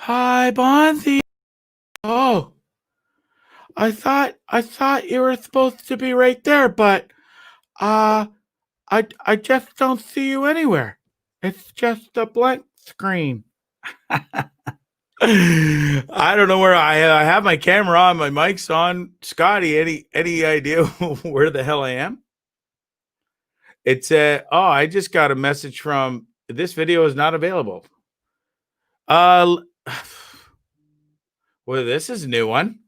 Hi, Bondzee. Oh, I thought you were supposed to be right there, but uh I just don't see you anywhere. It's just a blank screen. I don't know where I have my camera on, my mic's on. Scotty, any idea where the hell I am? It's I just got a message from this video is not available. Uh well, this is a new one.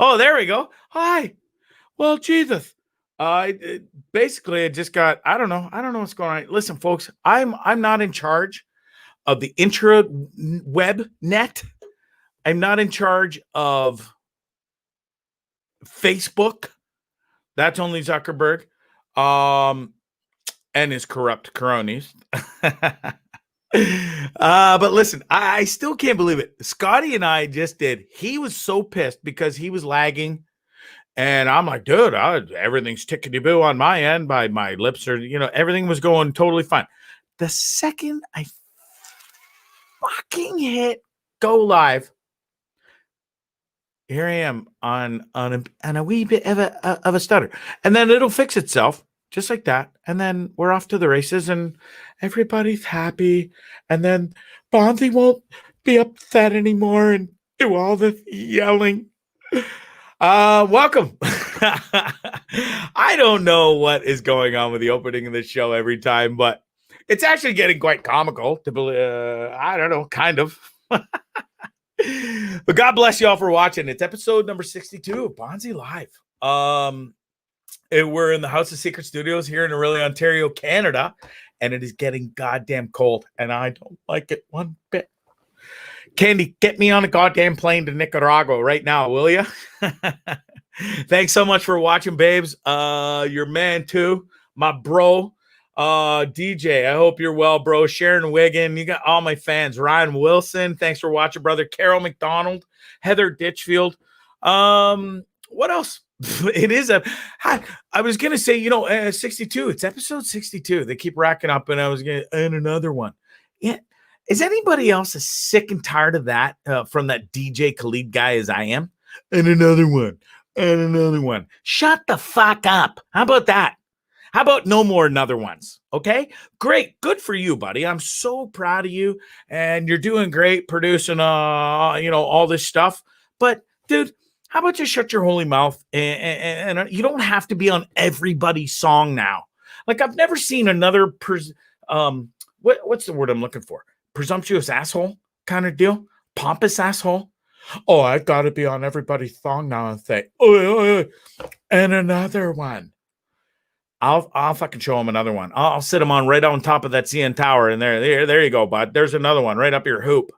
Oh, there we go. Hi. Well, Jesus. Basically I just got I don't know what's going on. Listen, folks, I'm not in charge of the intra web net. I'm not in charge of Facebook. That's only Zuckerberg. And his corrupt cronies. But listen, I still can't believe it. Scotty and I just did. He was so pissed because he was lagging. And I'm like, dude, everything's tickety boo on my end. My lips are, everything was going totally fine. The second I fucking hit go live, here I am on a wee bit of a stutter, and then it'll fix itself just like that, and then we're off to the races, and everybody's happy, and then Bondzee won't be upset anymore and do all this yelling. Welcome. I don't know what is going on with the opening of this show every time, but it's actually getting quite comical to believe. I don't know, kind of. But God bless you all for watching. It's episode number 62 of Bondzee Live. We're in the House of Secret Studios here in Orillia, Ontario, Canada, and it is getting goddamn cold, and I don't like it one bit. Candy, get me on a goddamn plane to Nicaragua right now, will you? Thanks so much for watching, babes. Your man too, my bro. DJ, I hope you're well, bro. Sharon Wiggin, you got all my fans. Ryan Wilson, thanks for watching, brother. Carol McDonald, Heather Ditchfield. What else? It is I was gonna say, 62. It's episode 62. They keep racking up, and I was gonna and another one. Yeah. Is anybody else as sick and tired of that from that DJ Khalid guy as I am? And another one. And another one. Shut the fuck up. How about that? How about no more another ones? Okay, great. Good for you, buddy. I'm so proud of you, and you're doing great producing, all this stuff. But, dude, how about you shut your holy mouth? And you don't have to be on everybody's song now. Like, I've never seen another, what's the word I'm looking for? Presumptuous asshole kind of deal. Pompous asshole. Oh, I got to be on everybody's song now and say, oh, and another one. I'll fucking show him another one. I'll sit him on right on top of that CN tower, and there you go, bud. There's another one right up your hoop.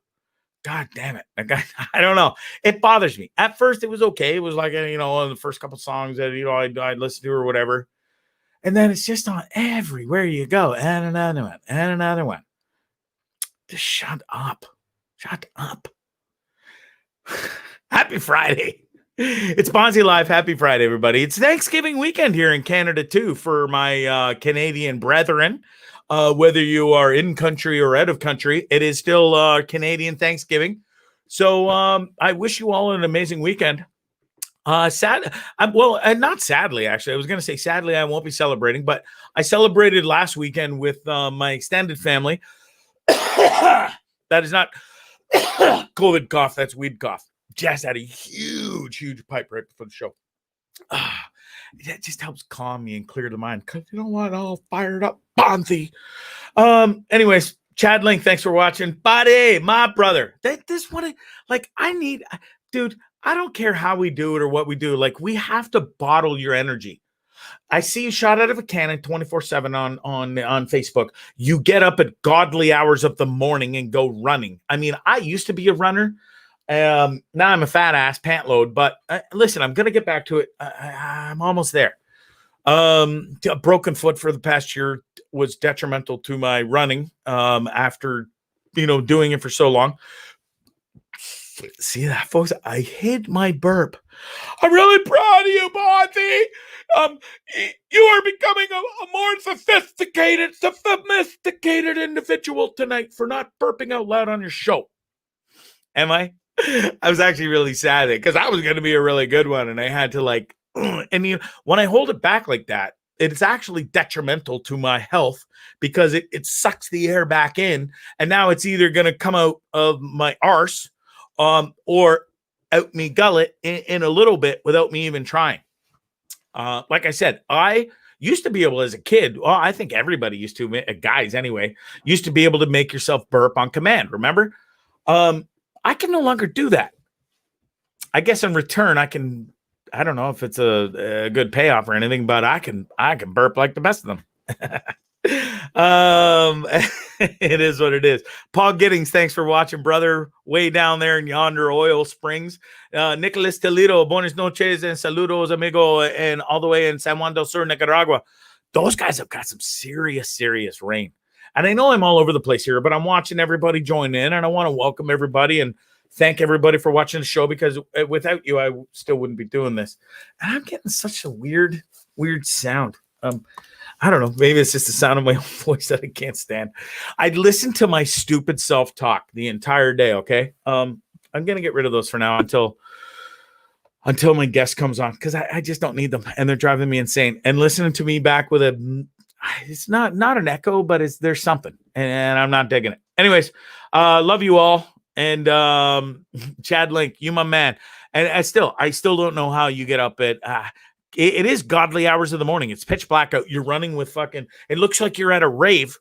God damn it. I don't know. It bothers me. At first, it was okay. It was like, one of the first couple songs that, I'd listen to or whatever. And then it's just on everywhere you go. And another one. And another one. Just shut up. Shut up. Happy Friday. It's Bondzee Live. Happy Friday, everybody. It's Thanksgiving weekend here in Canada, too, for my Canadian brethren. Whether you are in country or out of country, it is still Canadian Thanksgiving. So I wish you all an amazing weekend. Not sadly, actually. I was going to say sadly I won't be celebrating, but I celebrated last weekend with my extended family. That is not COVID cough. That's weed cough. Jess had a huge pipe right before the show. That just helps calm me and clear the mind. Because you know what? All fired up, Bondzee. Anyways, Chad Link, thanks for watching. Buddy, my brother. Dude, I don't care how we do it or what we do. Like, we have to bottle your energy. I see you shot out of a cannon 24/7 on Facebook. You get up at godly hours of the morning and go running. I mean, I used to be a runner. Now I'm a fat ass pant load, but listen, I'm going to get back to it. I'm almost there. A broken foot for the past year was detrimental to my running after, doing it for so long. See that, folks? I hid my burp. I'm really proud of you, Bondzee. You are becoming a more sophisticated individual tonight for not burping out loud on your show. Am I? I was actually really sad because that was going to be a really good one, and I had to like. And when I hold it back like that, it's actually detrimental to my health because it sucks the air back in, and now it's either going to come out of my arse, or out me gullet in a little bit without me even trying. Like I said, I used to be able as a kid. Well, I think everybody used to, guys anyway, used to be able to make yourself burp on command. Remember? I can no longer do that. I guess in return, I can. I don't know if it's a good payoff or anything, but I can burp like the best of them. It is what it is. Paul Giddings, thanks for watching, brother. Way down there in yonder oil springs. Nicholas Toledo, buenas noches and saludos, amigo, and all the way in San Juan del Sur, Nicaragua. Those guys have got some serious rain. And I know I'm all over the place here, but I'm watching everybody join in, and I want to welcome everybody and thank everybody for watching the show, because without you, I still wouldn't be doing this. And I'm getting such a weird sound. I don't know. Maybe it's just the sound of my own voice that I can't stand. I listen to my stupid self-talk the entire day, okay? I'm going to get rid of those for now until my guest comes on, because I just don't need them, and they're driving me insane. And listening to me back with it's not an echo, but there's something, and I'm not digging it. Anyways, love you all. And Chad Link, you my man. And I still don't know how you get up at it is godly hours of the morning. It's pitch black out. You're running with fucking, it looks like you're at a rave,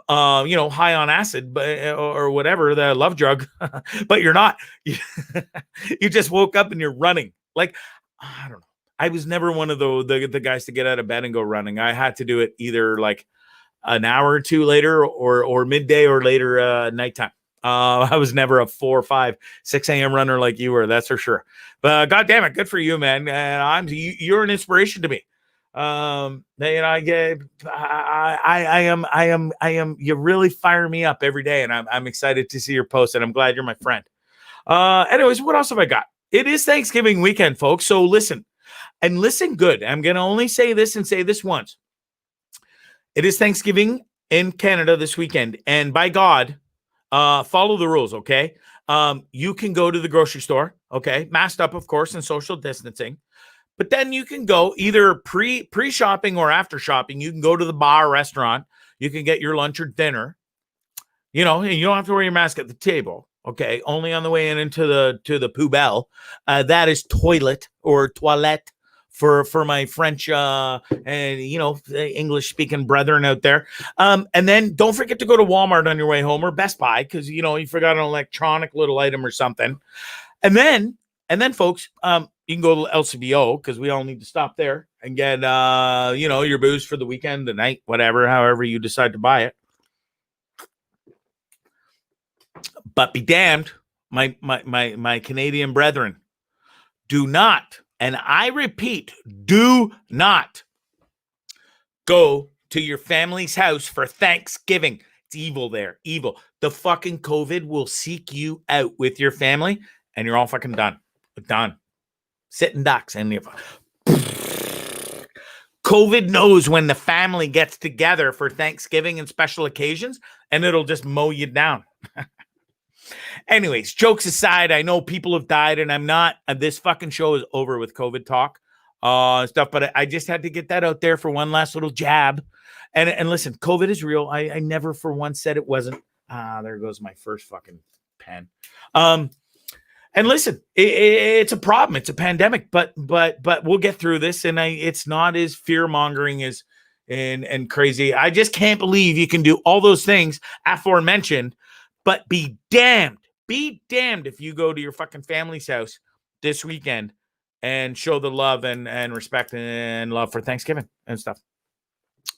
high on acid, or whatever, the love drug, but you're not. You just woke up and you're running. Like, I don't know. I was never one of the guys to get out of bed and go running. I had to do it either like an hour or two later, or midday, or later nighttime. I was never a 4, 5, 6 a.m. runner like you were. That's for sure. But God damn it, good for you, man. And you're an inspiration to me. I am. You really fire me up every day, and I'm excited to see your posts, and I'm glad you're my friend. Anyways, what else have I got? It is Thanksgiving weekend, folks. So listen, and listen good. I'm gonna only say this and say this once. It is Thanksgiving in Canada this weekend, and by God. Follow the rules, okay? You can go to the grocery store, okay? Masked up, of course, and social distancing. But then you can go either pre-shopping or after shopping. You can go to the bar or restaurant. You can get your lunch or dinner. And you don't have to wear your mask at the table, okay? Only on the way into the poubelle. That is toilet or toilette for my French and English speaking brethren out there. And then don't forget to go to Walmart on your way home, or Best Buy, because you forgot an electronic little item or something. And then folks, you can go to LCBO, because we all need to stop there and get your booze for the weekend, the night, whatever, however you decide to buy it. But be damned, my Canadian brethren, do not. And I repeat, do not go to your family's house for Thanksgiving. It's evil there. Evil. The fucking COVID will seek you out with your family, and you're all fucking done. Done. Sitting ducks. And COVID knows when the family gets together for Thanksgiving and special occasions, and it'll just mow you down. Anyways, jokes aside, I know people have died, and I'm not. This fucking show is over with COVID talk stuff, but I just had to get that out there for one last little jab. And listen, COVID is real. I never for once said it wasn't. There goes my first fucking pen. And listen, it's a problem. It's a pandemic, but we'll get through this, and it's not as fear-mongering as and crazy. I just can't believe you can do all those things aforementioned. But be damned if you go to your fucking family's house this weekend and show the love and respect and love for Thanksgiving and stuff.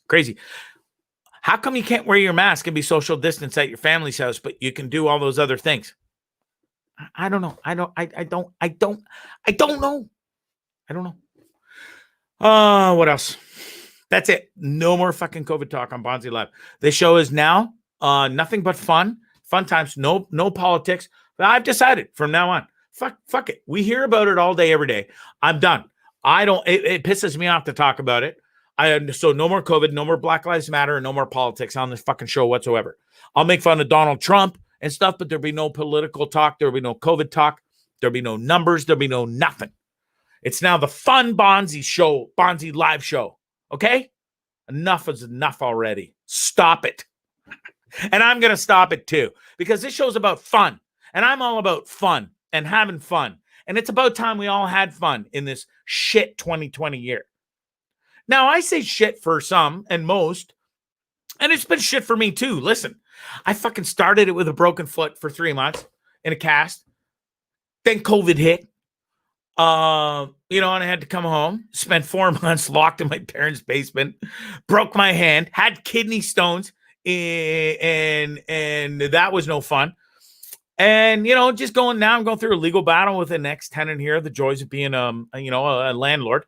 Crazy. How come you can't wear your mask and be social distance at your family's house, but you can do all those other things? I don't know. I don't know. What else? That's it. No more fucking COVID talk on Bondzee Live. This show is now nothing but fun times, no politics. But I've decided from now on, fuck it. We hear about it all day, every day. I'm done. It pisses me off to talk about it. So no more COVID, no more Black Lives Matter, and no more politics on this fucking show whatsoever. I'll make fun of Donald Trump and stuff, but there'll be no political talk. There'll be no COVID talk. There'll be no numbers. There'll be no nothing. It's now the fun Bondzee show, Bondzee live show. Okay? Enough is enough already. Stop it. And I'm going to stop it too, because this show's about fun. And I'm all about fun and having fun. And it's about time we all had fun in this shit 2020 year. Now, I say shit for some and most, and it's been shit for me too. Listen, I fucking started it with a broken foot for 3 months in a cast. Then COVID hit. And I had to come home, spent 4 months locked in my parents' basement, broke my hand, had kidney stones, and that was no fun. And, just going now, I'm going through a legal battle with an ex-tenant here, the joys of being, a landlord.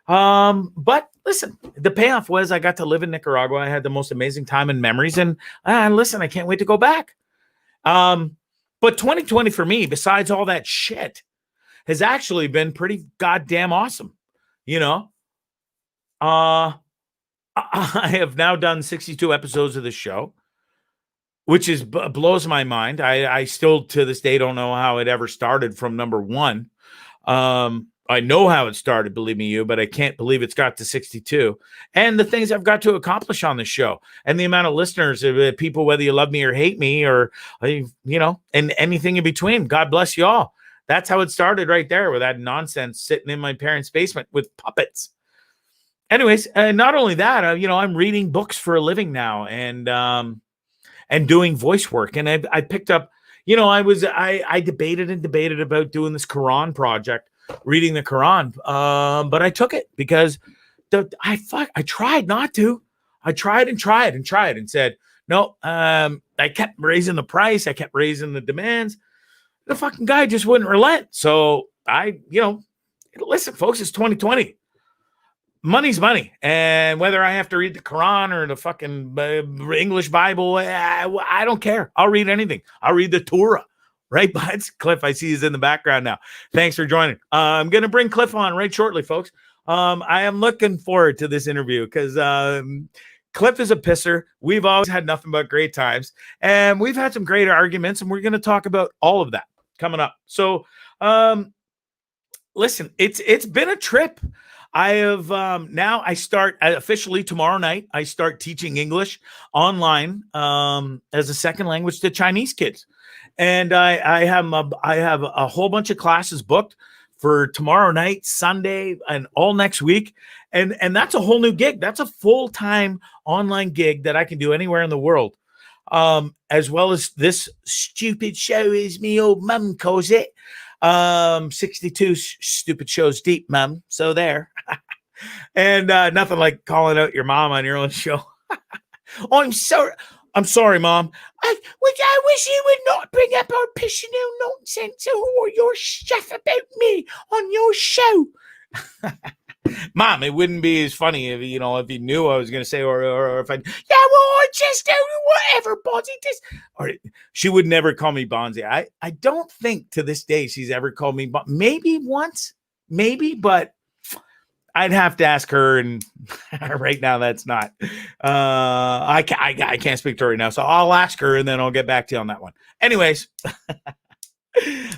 But listen, the payoff was I got to live in Nicaragua. I had the most amazing time and memories. And listen, I can't wait to go back. But 2020 for me, besides all that shit, has actually been pretty goddamn awesome. I have now done 62 episodes of the show, which blows my mind. I still to this day don't know how it ever started from number one. I know how it started, believe me, but I can't believe it's got to 62. And the things I've got to accomplish on this show, and the amount of listeners, people, whether you love me or hate me, or and anything in between. God bless you all. That's how it started right there, with that nonsense sitting in my parents' basement with puppets. Anyways, not only that, I'm reading books for a living now, and doing voice work. And I picked up, I debated about doing this Quran project, reading the Quran, but I took it because I tried not to. I tried and said no. I kept raising the price. I kept raising the demands. The fucking guy just wouldn't relent. So listen, folks, it's 2020. Money's money. And whether I have to read the Quran or the fucking English Bible, I don't care. I'll read anything. I'll read the Torah. Right, buds? Cliff, I see he's in the background now. Thanks for joining. I'm going to bring Cliff on right shortly, folks. I am looking forward to this interview because Cliff is a pisser. We've always had nothing but great times. And we've had some great arguments, and we're going to talk about all of that coming up. So, listen, it's been a trip. I have now I start officially tomorrow night. I start teaching English online as a second language to Chinese kids. And I have a whole bunch of classes booked for tomorrow night, Sunday, and all next week. And that's a whole new gig. That's a full-time online gig that I can do anywhere in the world. As well as this stupid show, as me old mum calls it. 62 stupid shows deep, mum. So there. And nothing like calling out your mom on your own show. Oh, I'm sorry, Mom. I wish you would not bring up our personal nonsense or your stuff about me on your show. Mom, it wouldn't be as funny if you knew I was going to say, or if I, just whatever, Bondzee. Or she would never call me Bondzee. I don't think to this day she's ever called me, maybe once, but I'd have to ask her, and right now that's not. I can't speak to her right now, so I'll ask her, and then I'll get back to you on that one. Anyways,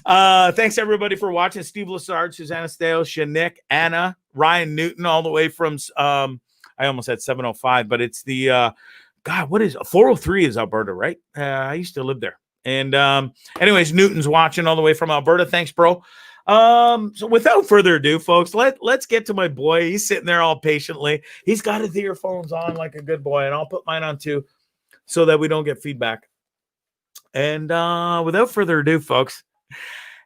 thanks everybody for watching. Steve Lassard, Susanna Stales, Shanik, Anna, Ryan Newton, all the way from I almost said 705, but it's the what is 403 is Alberta, right? I used to live there. And anyways, Newton's watching all the way from Alberta. Thanks, bro. So without further ado, folks, let's get to my boy. He's sitting there all patiently. He's got his earphones on like a good boy, and I'll put mine on too so that we don't get feedback. And without further ado, folks,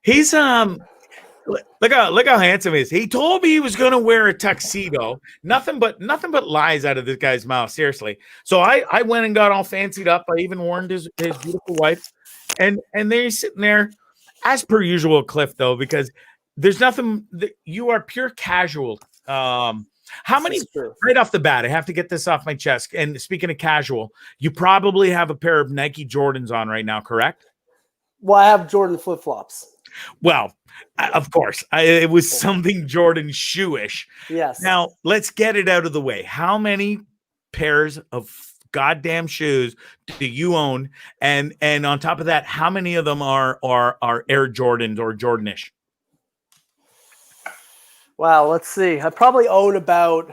he's look how handsome he is. He told me he was gonna wear a tuxedo. Nothing but lies out of this guy's mouth, seriously. So I went and got all fancied up. I even warned his beautiful wife, and there he's sitting there. As per usual, Cliff, though, because there's nothing you are pure casual. How many right off the bat? I have to get this off my chest. And speaking of casual, you probably have a pair of Nike Jordans on right now, correct? Well, I have Jordan flip-flops. Well, of course, it was something Jordan shoe-ish. Yes. Now let's get it out of the way. How many pairs of goddamn shoes do you own? And on top of that, how many of them are Air Jordans or Jordanish? Wow, let's see. I probably own about,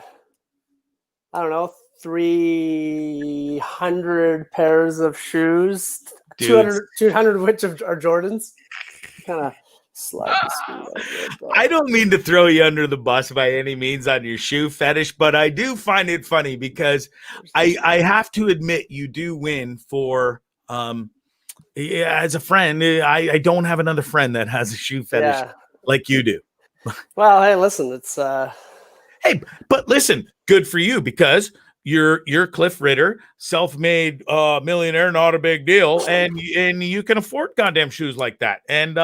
I don't know, 300 pairs of shoes. 200 of which are Jordans. Kind of slide the screen over. I don't mean to throw you under the bus by any means on your shoe fetish, but I do find it funny because I have to admit you do win for as a friend. I don't have another friend that has a shoe fetish like you do. Well, hey, listen, it's hey, but listen, good for you because you're CLIFF RITTER, self-made millionaire, not a big deal, and you can afford goddamn shoes like that. And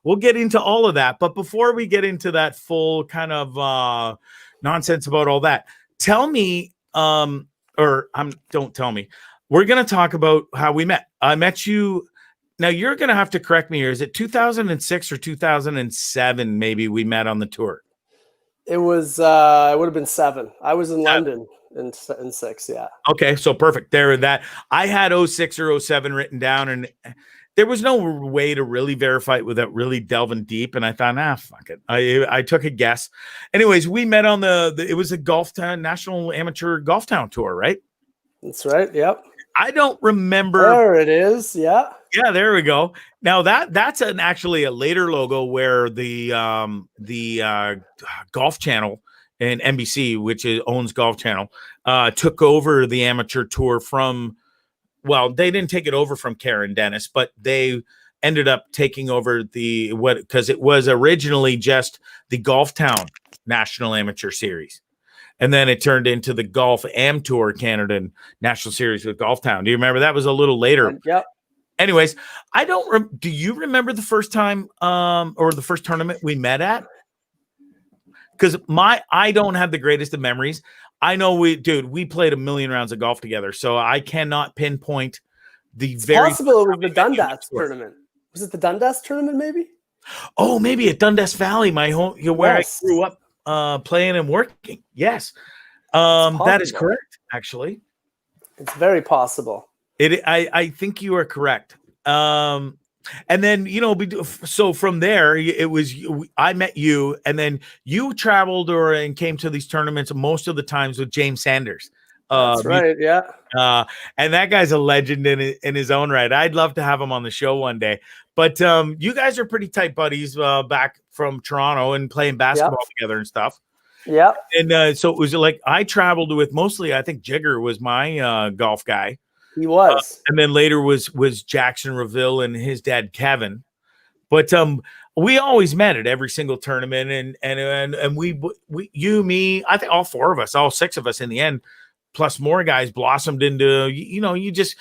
we'll get into all of that. But before we get into that full kind of nonsense about all that, tell me, don't tell me. We're gonna talk about how we met. I met you. Now you're gonna have to correct me here. Is it 2006 or 2007? Maybe we met on the tour. It was. It would have been 7. I was in London in 6. Yeah. Okay, so perfect. There, that I had 06 or 07 written down, and there was no way to really verify it without really delving deep. And I thought, fuck it. I took a guess. Anyways, we met on it was a National Amateur Golf Town tour, right? That's right. Yep. I don't remember. There it is. Yeah. Yeah, there we go. Now that's actually a later logo where the Golf Channel and NBC, which owns Golf Channel, took over the amateur tour from. Well, they didn't take it over from Karen Dennis, but they ended up taking over because it was originally just the Golf Town National Amateur Series. And then it turned into the Golf Am Tour Canada National Series with Golf Town. Do you remember? That was a little later. Yep. Anyways, I don't. Do you remember the first time or the first tournament we met at? Because I don't have the greatest of memories. I know we played a million rounds of golf together, so I cannot pinpoint the very possible it was the Dundas tournament. Was it the Dundas tournament? Maybe. Oh, maybe at Dundas Valley, my home, where I grew up. Playing and working. Yes. That is correct, actually. It's very possible. I think you are correct. And then, so from there, it was I met you, and then you traveled and came to these tournaments most of the times with James Sanders. That's right. Yeah. And that guy's a legend in his own right. I'd love to have him on the show one day. But you guys are pretty tight buddies back from Toronto and playing basketball together and stuff. Yeah. And so it was like I traveled with mostly, I think Jigger was my golf guy. He was. And then later was Jackson Reville and his dad, Kevin. But we always met at every single tournament. And we, you, me, I think all 6 of us in the end, plus more guys blossomed into, you just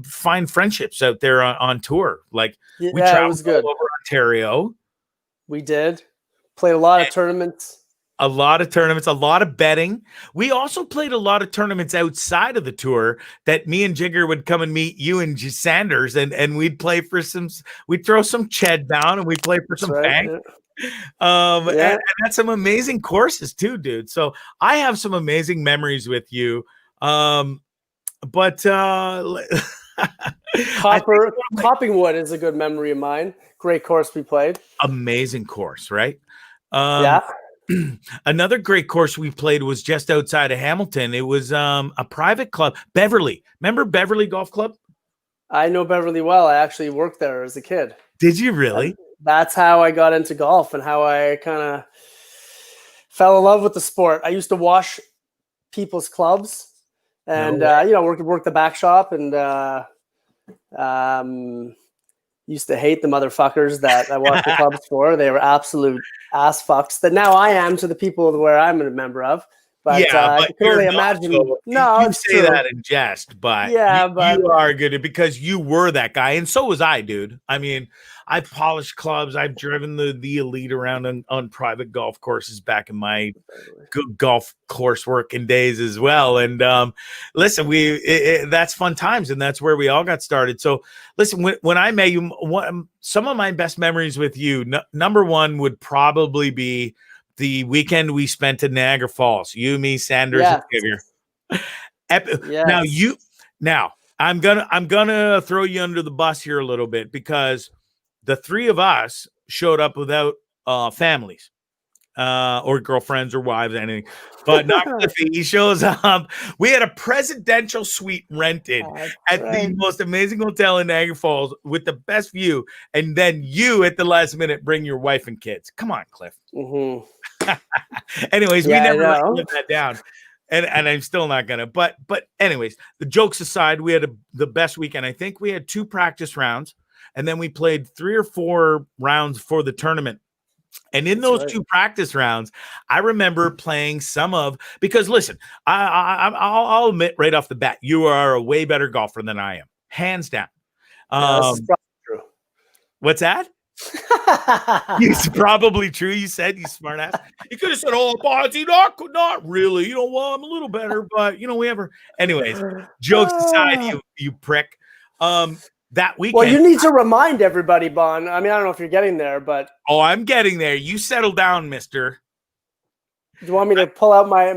find friendships out there on tour. Like we traveled all over Ontario. We did. Played a lot of tournaments. A lot of betting. We also played a lot of tournaments outside of the tour that me and Jigger would come and meet you and Sanders and we'd play for we'd throw some Ched down and we'd play for some bank. Yeah. And that's some amazing courses too, dude. So I have some amazing memories with you. But Coppingwood is a good memory of mine. Great course we played. Amazing course, right? Yeah. Another great course we played was just outside of Hamilton. It was a private club, Beverly. Remember Beverly Golf Club? I know Beverly well. I actually worked there as a kid. Did you really? That's how I got into golf and how I kind of fell in love with the sport. I used to wash people's clubs and work the back shop and used to hate the motherfuckers that I washed the clubs for. They were absolute ass fucks that now I am to the people where I'm a member of. But, I can only imagine. No, you say that in jest, but you are good because you were that guy, and so was I, dude. I mean, I've polished clubs. I've driven the elite around on private golf courses back in my golf course working days as well. And listen, that's fun times, and that's where we all got started. So listen, when I met you, some of my best memories with you, number one would probably be the weekend we spent in Niagara Falls. You, me, Sanders, and Jigger. Now Now, I'm gonna throw you under the bus here a little bit because the three of us showed up without families. Or girlfriends or wives, anything, but not Cliffy. He shows up. We had a presidential suite rented at the most amazing hotel in Niagara Falls with the best view, and then you at the last minute bring your wife and kids. Come on, Cliff. Mm-hmm. Anyways, we never let that down, and I'm still not gonna. But anyways, the jokes aside, we had the best weekend. I think we had 2 practice rounds, and then we played 3 or 4 rounds for the tournament. And in those 2 practice rounds, I remember playing because listen, I'll admit right off the bat, you are a way better golfer than I am, hands down. This is probably true. What's that? It's probably true. You said, you smart ass. You could have said, "Oh, Bondzee, not really. Well, I'm a little better, but Anyways, jokes aside, you prick. That weekend. Well, you need to remind everybody, Bon. I mean, I don't know if you're getting there, but I'm getting there. You settle down, mister. Do you want me to pull out my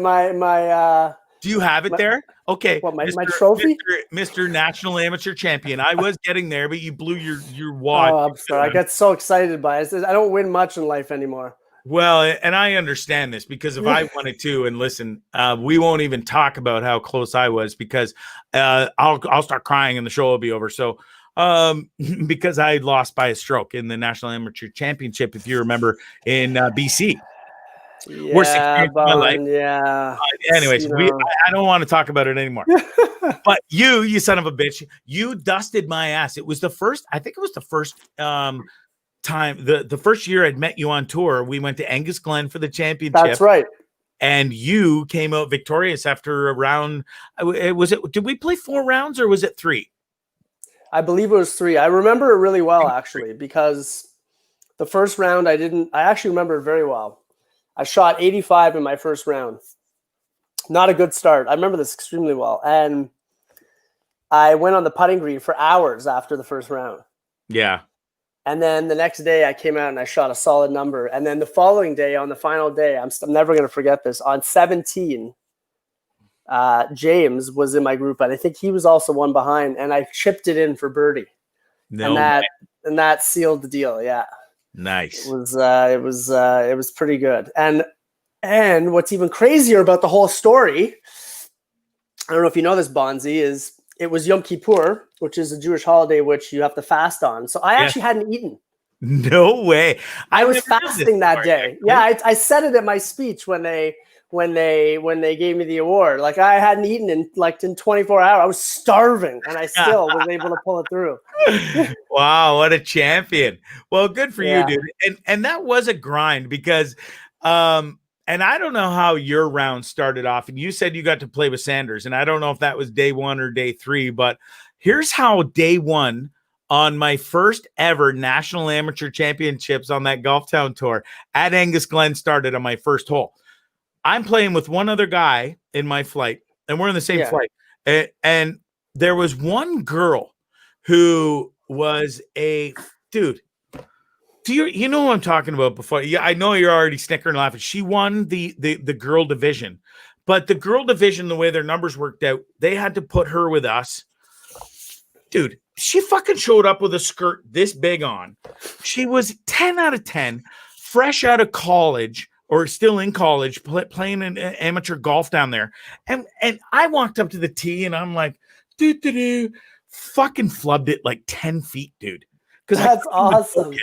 do you have it there? Okay. What, my trophy? Mr. National Amateur Champion. I was getting there, but you blew your wad. Oh, I'm sorry. I got so excited by it. I don't win much in life anymore. Well, and I understand this because if I wanted to, and listen, we won't even talk about how close I was because I'll start crying and the show will be over. So because I lost by a stroke in the National Amateur Championship, if you remember, in BC. Yeah, worst experience of my life. Yeah. Anyways, I don't want to talk about it anymore. But you son of a bitch, you dusted my ass. It was the first, I think it was the first time, the first year I'd met you on tour. We went to Angus Glen for the championship. That's right. And you came out victorious after a round. Did we play 4 rounds or was it 3? I believe it was 3. I remember it really well, actually, because the first round I actually remember it very well. I shot 85 in my first round. Not a good start. I remember this extremely well. And I went on the putting green for hours after the first round. Yeah. And then the next day I came out and I shot a solid number. And then the following day, on the final day, I'm never going to forget this. On 17, James was in my group, and I think he was also one behind, and I chipped it in for birdie. And that sealed the deal. Yeah. Nice. It was pretty good. And what's even crazier about the whole story, I don't know if you know this, Bondzee, is it was Yom Kippur, which is a Jewish holiday which you have to fast on. So I actually hadn't eaten. No way. I was fasting that day. Yeah, I said it at my speech when they gave me the award. Like, I hadn't eaten in 24 hours. I was starving, and I still was able to pull it through. Wow, what a champion. Well, good for you, dude. And that was a grind because and I don't know how your round started off. And you said you got to play with Sanders, and I don't know if that was day 1 or day 3, but here's how day 1 on my first ever National Amateur Championships on that Golf Town tour at Angus Glen started on my first hole. I'm playing with one other guy in my flight, and we're in the same flight. And there was one girl who was a dude. Do you know what I'm talking about before? Yeah, I know you're already snickering and laughing. She won the girl division, but the girl division, the way their numbers worked out, they had to put her with us. Dude, she fucking showed up with a skirt this big on. She was 10 out of 10, fresh out of college. Or still in college, playing an amateur golf down there. And I walked up to the tee, and I'm like, fucking flubbed it like 10 feet, dude. Because that's awesome.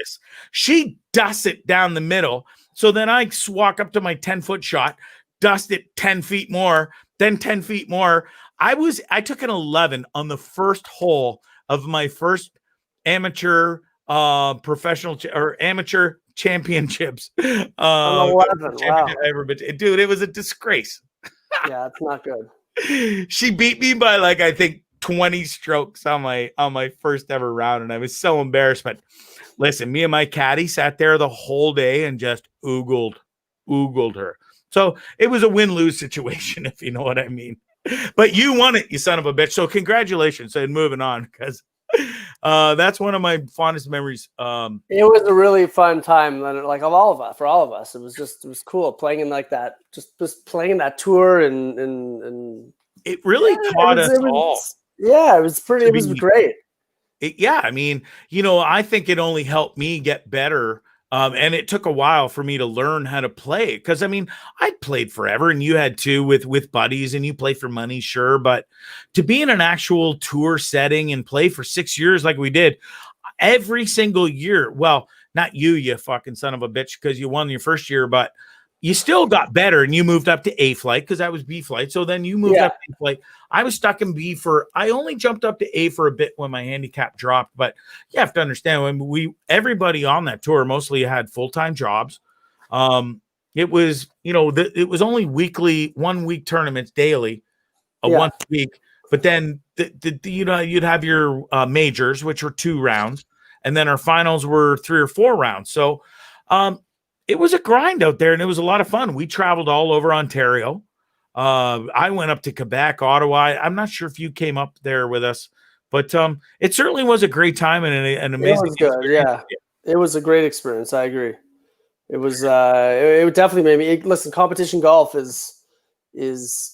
She dusts it down the middle. So then I walk up to my 10-foot shot, dust it 10 feet more, then 10 feet more. I took an 11 on the first hole of my first amateur professional or amateur championships. 11. Wow. Ever been to. Dude, it was a disgrace. Yeah, it's not good. She beat me by I think 20 strokes on my first ever round, and I was so embarrassed. But listen, me and my caddy sat there the whole day and just oogled her. So it was a win-lose situation, if you know what I mean. But you won it, you son of a bitch. So congratulations, and moving on, because that's one of my fondest memories. It was a really fun time, for all of us. It was cool playing in that, just playing that tour, and it really taught us all. Yeah, it was pretty. It was great. Yeah, I mean, I think it only helped me get better. And it took a while for me to learn how to play because I mean, I played forever and you had too with buddies and you play for money, sure. But to be in an actual tour setting and play for 6 years like we did every single year. Well, not you fucking son of a bitch, because you won your first year, but you still got better and you moved up to A flight because I was B flight. So then you moved up to A flight. I was stuck in B I only jumped up to A for a bit when my handicap dropped. But you have to understand when everybody on that tour mostly had full-time jobs. It was, it was only weekly, 1 week tournaments daily, once a week. But then you'd have your majors, which were 2 rounds, and then our finals were 3 or 4 rounds. So it was a grind out there, and it was a lot of fun. We traveled all over Ontario. I went up to Quebec, Ottawa. I'm not sure if you came up there with us, but it certainly was a great time and an amazing. It was good. Yeah, it was a great experience. I agree. It was. It definitely made me listen. Competition golf is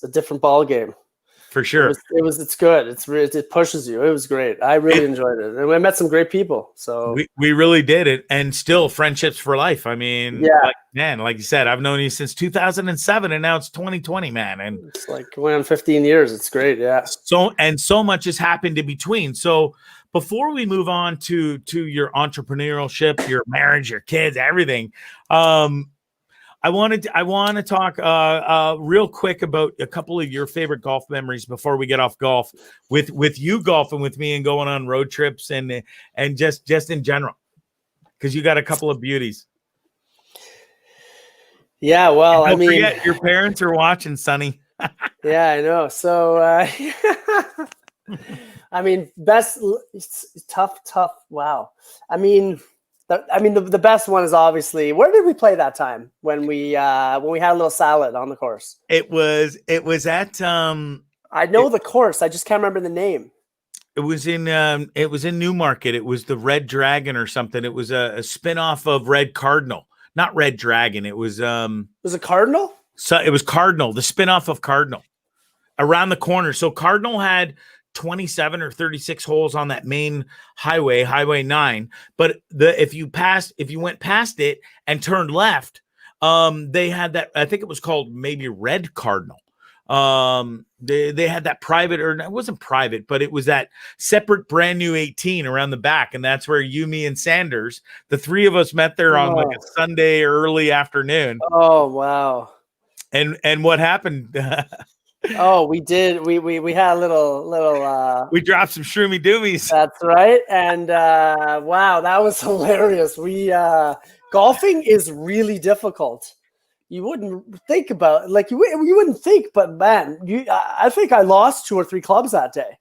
a different ball game. For sure. It's good. It pushes you. It was great. I really enjoyed it. And we met some great people. So we really did it. And still friendships for life. I mean, like you said, I've known you since 2007 and now it's 2020, man. And it's like going on 15 years. It's great. Yeah. So much has happened in between. So before we move on to your entrepreneurship, your marriage, your kids, everything, I want to talk real quick about a couple of your favorite golf memories before we get off golf with you golfing with me and going on road trips and just in general, because you got a couple of beauties. Yeah, well, I mean, your parents are watching, Sonny. Yeah, I know. So, I mean, tough. Wow. I mean, the best one is obviously, where did we play that time when we had a little salad on the course? It was at I know the course. I just can't remember the name. It was in Newmarket. It was the Red Dragon or something. It was a spinoff of Red Cardinal, not Red Dragon. It was it Cardinal? So it was Cardinal, the spinoff of Cardinal, around the corner. So Cardinal had 27 or 36 holes on that main highway 9. But if you went past it and turned left, they had that, I think it was called maybe Red Cardinal. They had that private, or it wasn't private, but it was that separate brand new 18 around the back. And that's where you, me, and Sanders, the 3 of us met there on like a Sunday early afternoon. Oh, wow. And what happened? Oh, we did. We had a little. We dropped some shroomy doomies. That's right. And wow, that was hilarious. Golfing is really difficult. You wouldn't think about you wouldn't think, but man, I think I lost 2 or 3 clubs that day.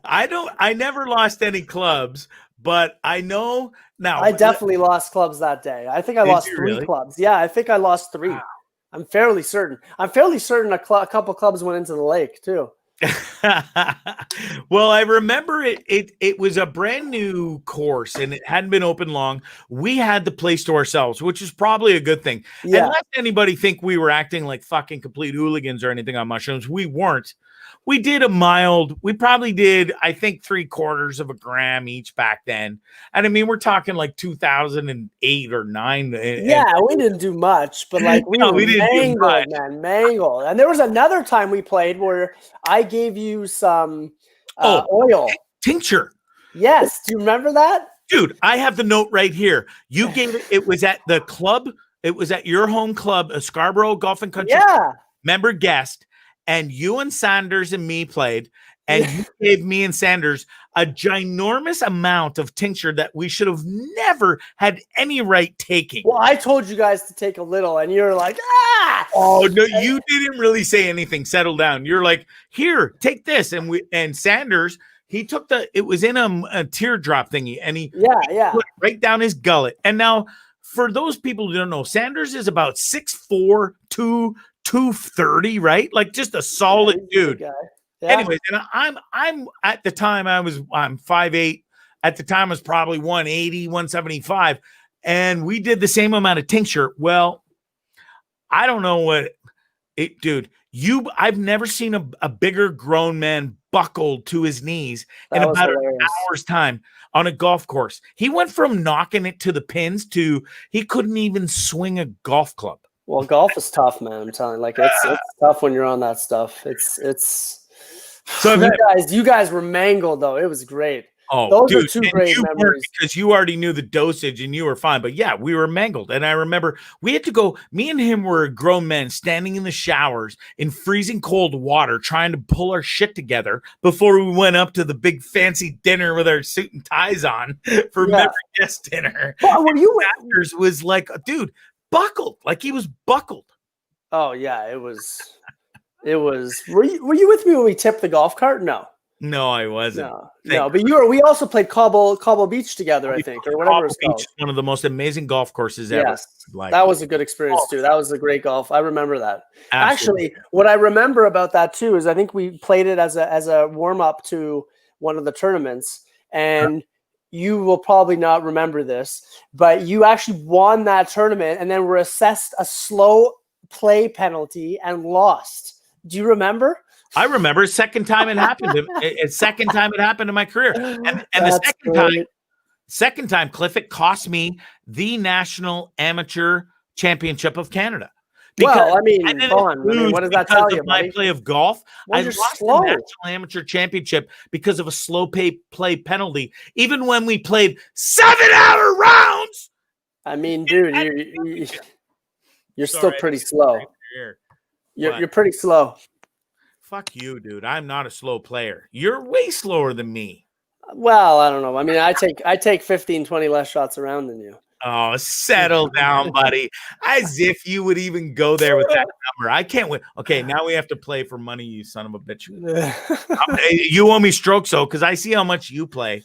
I never lost any clubs, but I know now. I definitely lost clubs that day. I think I lost 3 clubs. Yeah, I think I lost 3. Wow. I'm fairly certain. A couple clubs went into the lake too. Well, I remember it was a brand new course and it hadn't been open long. We had the place to ourselves, which is probably a good thing. Yeah. And let anybody think we were acting like fucking complete hooligans or anything on mushrooms. We weren't. We probably did, I think, 3/4 of a gram each back then. And I mean, we're talking like 2008 or 9. Yeah, we didn't do much, but like we didn't mangled. And there was another time we played where I gave you some oil. Tincture. Yes. Do you remember that? Dude, I have the note right here. You gave it was at the club. It was at your home club, a Scarborough Golf and Country. Yeah. Member guest. And you and Sanders and me played, and you gave me and Sanders a ginormous amount of tincture that we should have never had any right taking. Well, I told you guys to take a little, and you're like, ah! Oh, no, you didn't really say anything. Settle down. You're like, here, take this. And Sanders, he took it was in a teardrop thingy, and he put it right down his gullet. And now, for those people who don't know, Sanders is about 6'4", 230, right? Like just a solid dude. Yeah. Anyways, and I'm at the time I'm 5'8". At the time I was probably 180, 175, and we did the same amount of tincture. Well, I don't know what Dude, I've never seen a bigger grown man buckled to his knees in about an hour's time on a golf course. He went from knocking it to the pins to he couldn't even swing a golf club. Well, golf is tough, man. I'm telling you, like it's tough when you're on that stuff. It's so you guys were mangled though. It was great. Oh, those dude, are two great memories because you already knew the dosage and you were fine. But yeah, we were mangled. And I remember we had to go, me and him were grown men standing in the showers in freezing cold water, trying to pull our shit together before we went up to the big fancy dinner with our suit and ties on for member guest dinner. Well, were you Masters was like, dude, buckled, like he was buckled. Oh yeah, it was. Were you with me when we tipped the golf cart? No, I wasn't. No, but you were. We also played Cobble Beach together, I think, or whatever it's called. Beach, one of the most amazing golf courses ever. Like, that was a good experience too. That was a great golf. I remember that. Absolutely. Actually, what I remember about that too is I think we played it as a warm up to one of the tournaments, and you will probably not remember this, but you actually won that tournament and then were assessed a slow play penalty and lost. Do you remember? I remember. Second time it happened. Second time it happened in my career, and the second time, Cliff, it cost me the National Amateur Championship of Canada. Well, I mean, what does that tell you? My play of golf, I lost the National Amateur Championship because of a slow play penalty. Even when we played 7-hour rounds. I mean, dude, you're still pretty slow. You're pretty slow. Fuck you, dude. I'm not a slow player. You're way slower than me. Well, I don't know. I mean, I take 15, 20 less shots around than you. Oh, settle down, buddy. As if you would even go there with that number. I can't wait. Okay, now we have to play for money, you son of a bitch. You owe me strokes, though, because I see how much you play.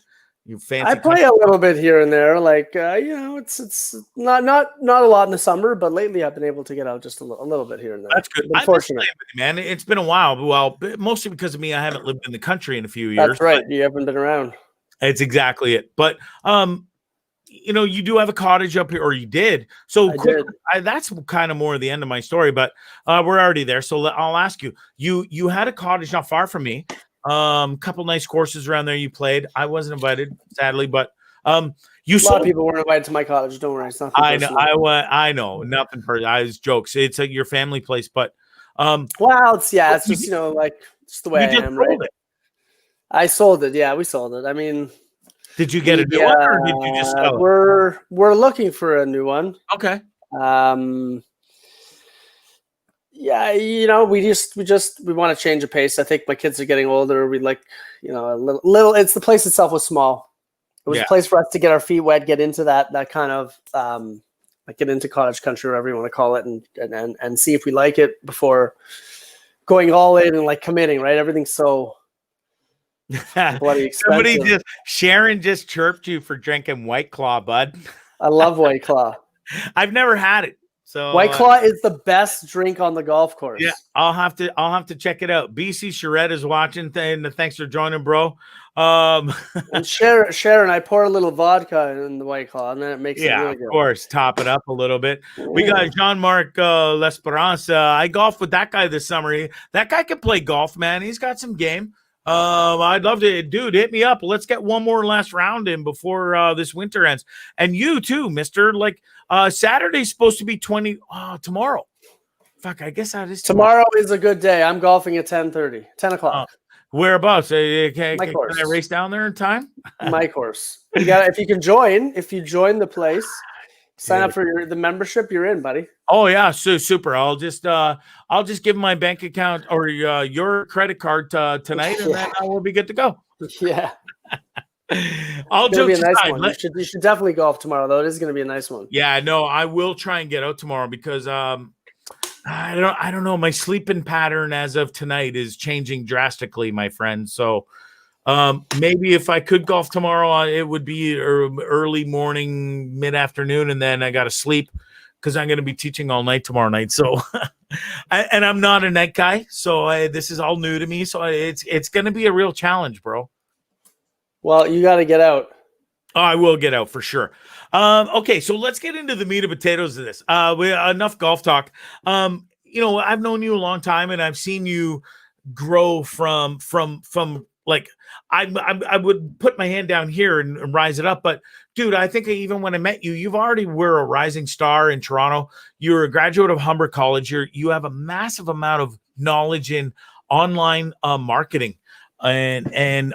You fancy. I play a little bit here and there, like it's not a lot in the summer, but lately I've been able to get out just a little bit here and there. That's good. Unfortunately, man, it's been a while. Well, mostly because of me, I haven't lived in the country in a few years. That's right. You haven't been around. It's exactly it. But you do have a cottage up here, or you did. So that's kind of more of the end of my story. But we're already there, so I'll ask you. You had a cottage not far from me. Couple nice courses around there you played. I wasn't invited, sadly, but a lot of people weren't invited to my cottage. Don't worry, it's not. I know nothing for. I was jokes. It's your family place, but well, it's just like it's the way I am, right? I sold it. Yeah, we sold it. I mean, did you get a new one, or did you just sell it? We're looking for a new one. Okay. Yeah, we want to change the pace. I think my kids are getting older. We like, a little. It's the place itself was small. It was a place for us to get our feet wet, get into that kind of like get into cottage country, whatever you want to call it, and see if we like it before going all in and like committing. Right, everything's so bloody expensive. Sharon just chirped you for drinking White Claw, bud. I love White Claw. I've never had it. So White Claw is the best drink on the golf course. Yeah, I'll have to check it out. BC Charette is watching, and thanks for joining, bro. And Sharon, I pour a little vodka in the White Claw, and then it makes it really good. Of course, top it up a little bit. We got Jean-Marc L'Esperance. I golfed with that guy this summer. That guy can play golf, man. He's got some game. I'd love to, dude, hit me up. Let's get one more last round in before this winter ends. And you too, mister. Like Saturday's supposed to be 20 tomorrow. Fuck, I guess that is tomorrow is a good day. I'm golfing at 10 o'clock. Whereabouts? Can I race down there in time? My course. You got if you join the place, sign up for the membership, you're in, buddy. Oh yeah, super. I'll just give my bank account or your credit card tonight, and then we'll be good to go. Yeah. I'll joke aside. You should definitely golf tomorrow, though. It is going to be a nice one. Yeah, no, I will try and get out tomorrow because I don't know. My sleeping pattern as of tonight is changing drastically, my friend. So maybe if I could golf tomorrow, it would be early morning, mid-afternoon, and then I got to sleep because I'm going to be teaching all night tomorrow night. So, and I'm not a night guy, so this is all new to me. So it's going to be a real challenge, bro. Well, you got to get out. Oh, I will get out for sure. Okay, so let's get into the meat and potatoes of this. Enough golf talk. you know, I've known you a long time, and I've seen you grow from like I would put my hand down here and rise it up. But dude, I think even when I met you, you've already were a rising star in Toronto. You're a graduate of Humber College. You have a massive amount of knowledge in online marketing and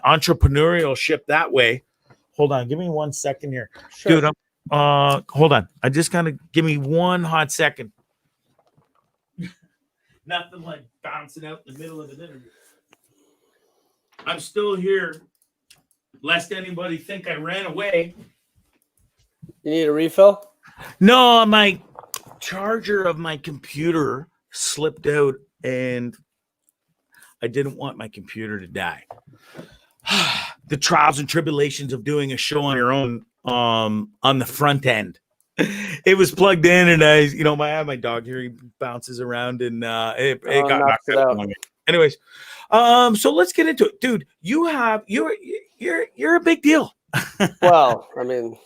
entrepreneurship that way. Hold on, give me 1 second here. Sure. Dude. Hold on. I just gotta give me 1 hot second. Nothing like bouncing out in the middle of an interview. I'm still here, lest anybody think I ran away. You need a refill? No, my charger of my computer slipped out, and I didn't want my computer to die. The trials and tribulations of doing a show on your own on the front end. It was plugged in, and I have my dog here. He bounces around, and it got knocked out. Anyways, so let's get into it, dude. You're a big deal. Well, I mean,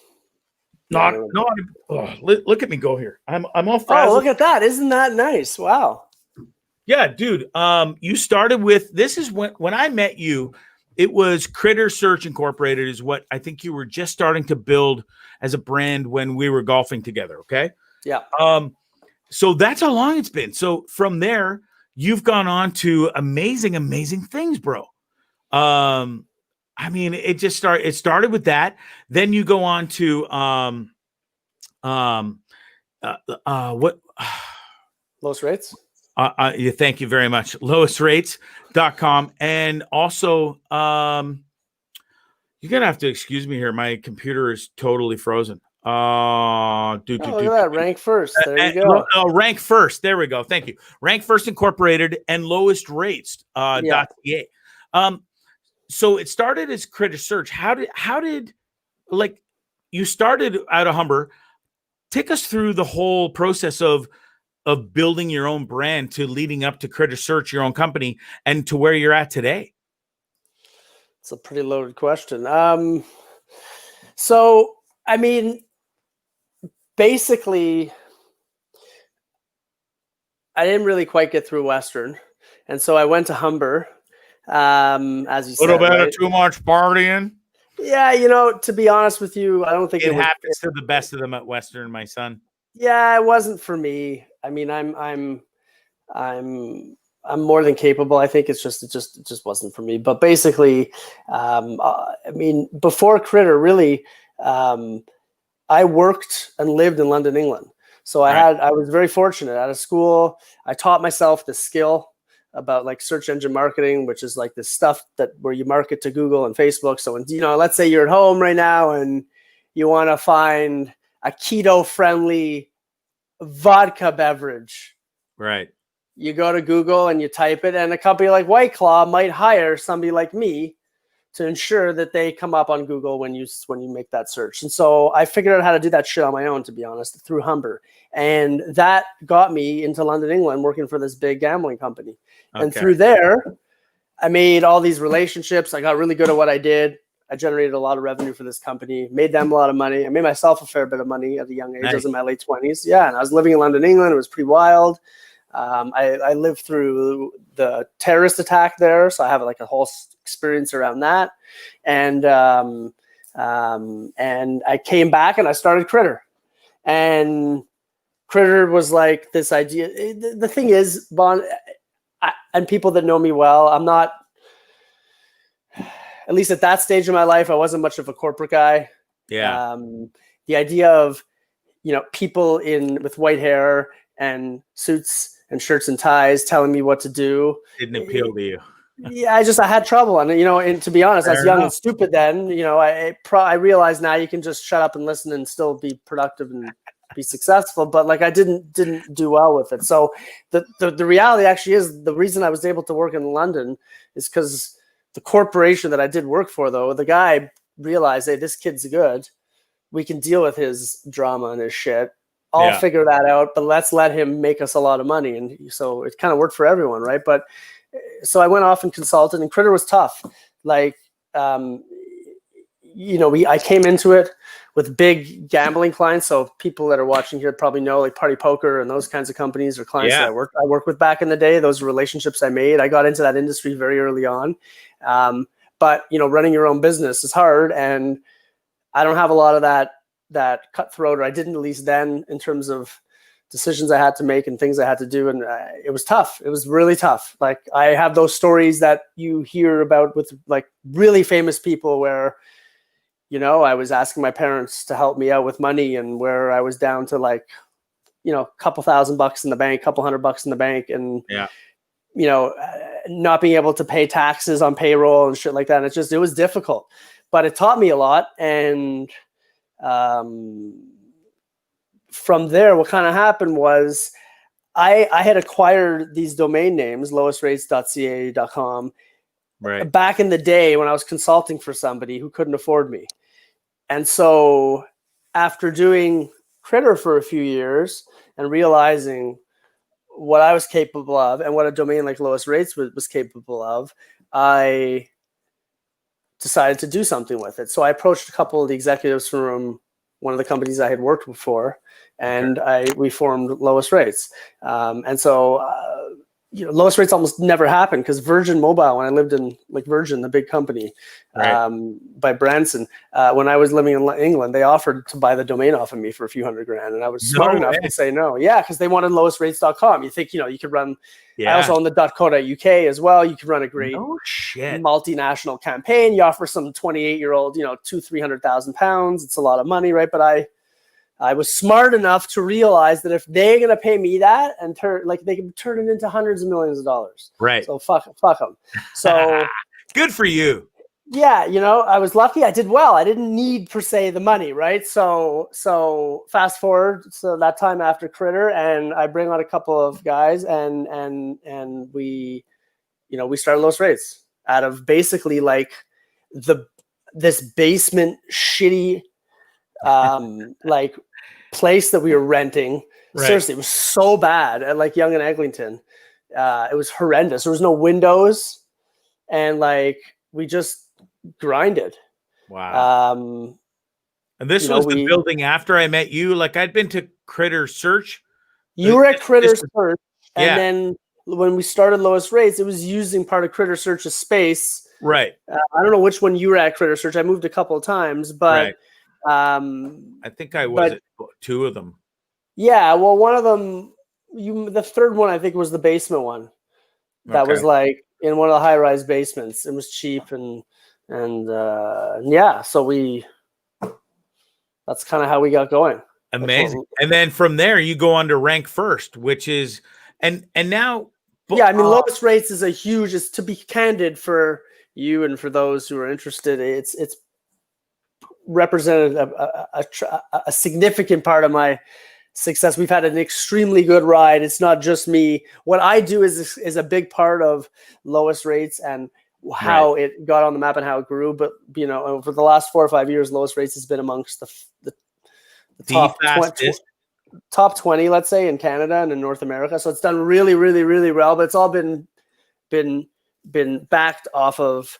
look at me go here. I'm all frazzled. Oh, look at that! Isn't that nice? Wow. Yeah, dude. You started with this is when I met you. It was Critter Search Incorporated is what I think you were just starting to build as a brand when we were golfing together. Okay. Yeah. So that's how long it's been. So from there, you've gone on to amazing, amazing things, bro. I mean, it started with that. Then you go on to what? Lowest rates. Yeah, thank you very much. Lowestrates.com. And also, you're gonna have to excuse me here. My computer is totally frozen. Look at that. Rank First. There you go. Rank First. There we go. Thank you. Rank First Incorporated and Lowest Rates. .ca. So it started as Critter Search. How did like you started out of Humber? Take us through the whole process of building your own brand to leading up to Critter Search, your own company, and to where you're at today. It's a pretty loaded question. So, I mean, basically, I didn't really quite get through Western. And so I went to Humber, as you said. A little bit of too much partying. Yeah, to be honest with you, I don't think it happens to the best of them at Western, my son. Yeah, it wasn't for me. I mean, I'm more than capable. I think it just wasn't for me. But basically, I mean, before Critter, really, I worked and lived in London, England. So I was very fortunate. Out of school, I taught myself the skill about like search engine marketing, which is like this stuff where you market to Google and Facebook. So, let's say you're at home right now and you want to find a keto-friendly vodka beverage. Right. You go to Google and you type it, and a company like White Claw might hire somebody like me to ensure that they come up on Google when you make that search. And so I figured out how to do that shit on my own, to be honest, through Humber. And that got me into London, England, working for this big gambling company. Okay. And through there, I made all these relationships. I got really good at what I did. I generated a lot of revenue for this company, made them a lot of money. I made myself a fair bit of money at a young age. Nice. I was in my late 20s. Yeah, and I was living in London, England. It was pretty wild. I lived through the terrorist attack there, so I have like a whole experience around that. And I came back and I started Critter. And Critter was like this idea. The thing is, Bon, and people that know me well, I'm not, at least at that stage of my life, I wasn't much of a corporate guy. Yeah. The idea of, people with white hair and suits and shirts and ties telling me what to do didn't appeal to you. Yeah, I had trouble. And, and to be honest, I was young and stupid then. I realized now you can just shut up and listen and still be productive and be successful. But like I didn't do well with it. So the reality actually is the reason I was able to work in London is because the corporation that I did work for, though, the guy realized, hey, this kid's good. We can deal with his drama and his shit. I'll figure that out, but let's let him make us a lot of money. And so it kind of worked for everyone, right? But so I went off and consulted, and Critter was tough. Like, I came into it with big gambling clients. So people that are watching here probably know, like Party Poker and those kinds of companies or clients that I worked with back in the day. Those are relationships I made. I got into that industry very early on. But running your own business is hard, and I don't have a lot of that cutthroat, or I didn't, at least then, in terms of decisions I had to make and things I had to do. And it was tough. It was really tough. Like, I have those stories that you hear about with like really famous people where, I was asking my parents to help me out with money, and where I was down to like, a couple $1,000 in the bank, couple $100 in the bank, and not being able to pay taxes on payroll and shit like that. And it was difficult, but it taught me a lot. And from there, what kind of happened was I had acquired these domain names, lowestrates.ca.com, back in the day when I was consulting for somebody who couldn't afford me. And so after doing Critter for a few years and realizing what I was capable of and what a domain like Lowest Rates was capable of, I decided to do something with it. So I approached a couple of the executives from one of the companies I had worked with for, and we formed Lowest Rates. And so Lowest Rates almost never happened because Virgin Mobile, when I lived in Virgin, the big company, by Branson, when I was living in England, they offered to buy the domain off of me for a few $100,000, and I was smart enough to say no. Yeah, because they wanted lowestrates.com. You think, you could run. I also own the .co.uk as well. You could run a great multinational campaign. You offer some 28-year-old, £200,000-300,000. It's a lot of money, right? But I was smart enough to realize that if they're going to pay me that and they can turn it into hundreds of millions of dollars. Right. So fuck them. So good for you. Yeah. I was lucky. I did well. I didn't need per se the money. Right. So fast forward. So that time after Critter, and I bring on a couple of guys and we started Lowest Rates out of basically like this basement shitty, like place that we were renting. Seriously, it was so bad at like Yonge and Eglinton. It was horrendous. There was no windows, and like we just grinded. Wow. And this was the building after I met you. Like, I'd been to Critter Search. You were at Critter Search, and then when we started Lowest Rates, it was using part of Critter Search's space. Right. I don't know which one you were at Critter Search. I moved a couple of times, but I think I was at two of them. Yeah, well, one of them, the third one, I think, was the basement one. That was like in one of the high-rise basements. It was cheap, and so that's kind of how we got going. Amazing. And then from there, you go on to Rank First, which is and now. Yeah, I mean, Lowest Rates is is, to be candid for you and for those who are interested, it's represented a significant part of my success. We've had an extremely good ride. It's not just me. What I do is a big part of Lowest Rates and how it got on the map and how it grew. But over the last 4 or 5 years, Lowest Rates has been amongst the top 20, let's say, in Canada and in North America. So it's done really, really, really well. But it's all been backed off of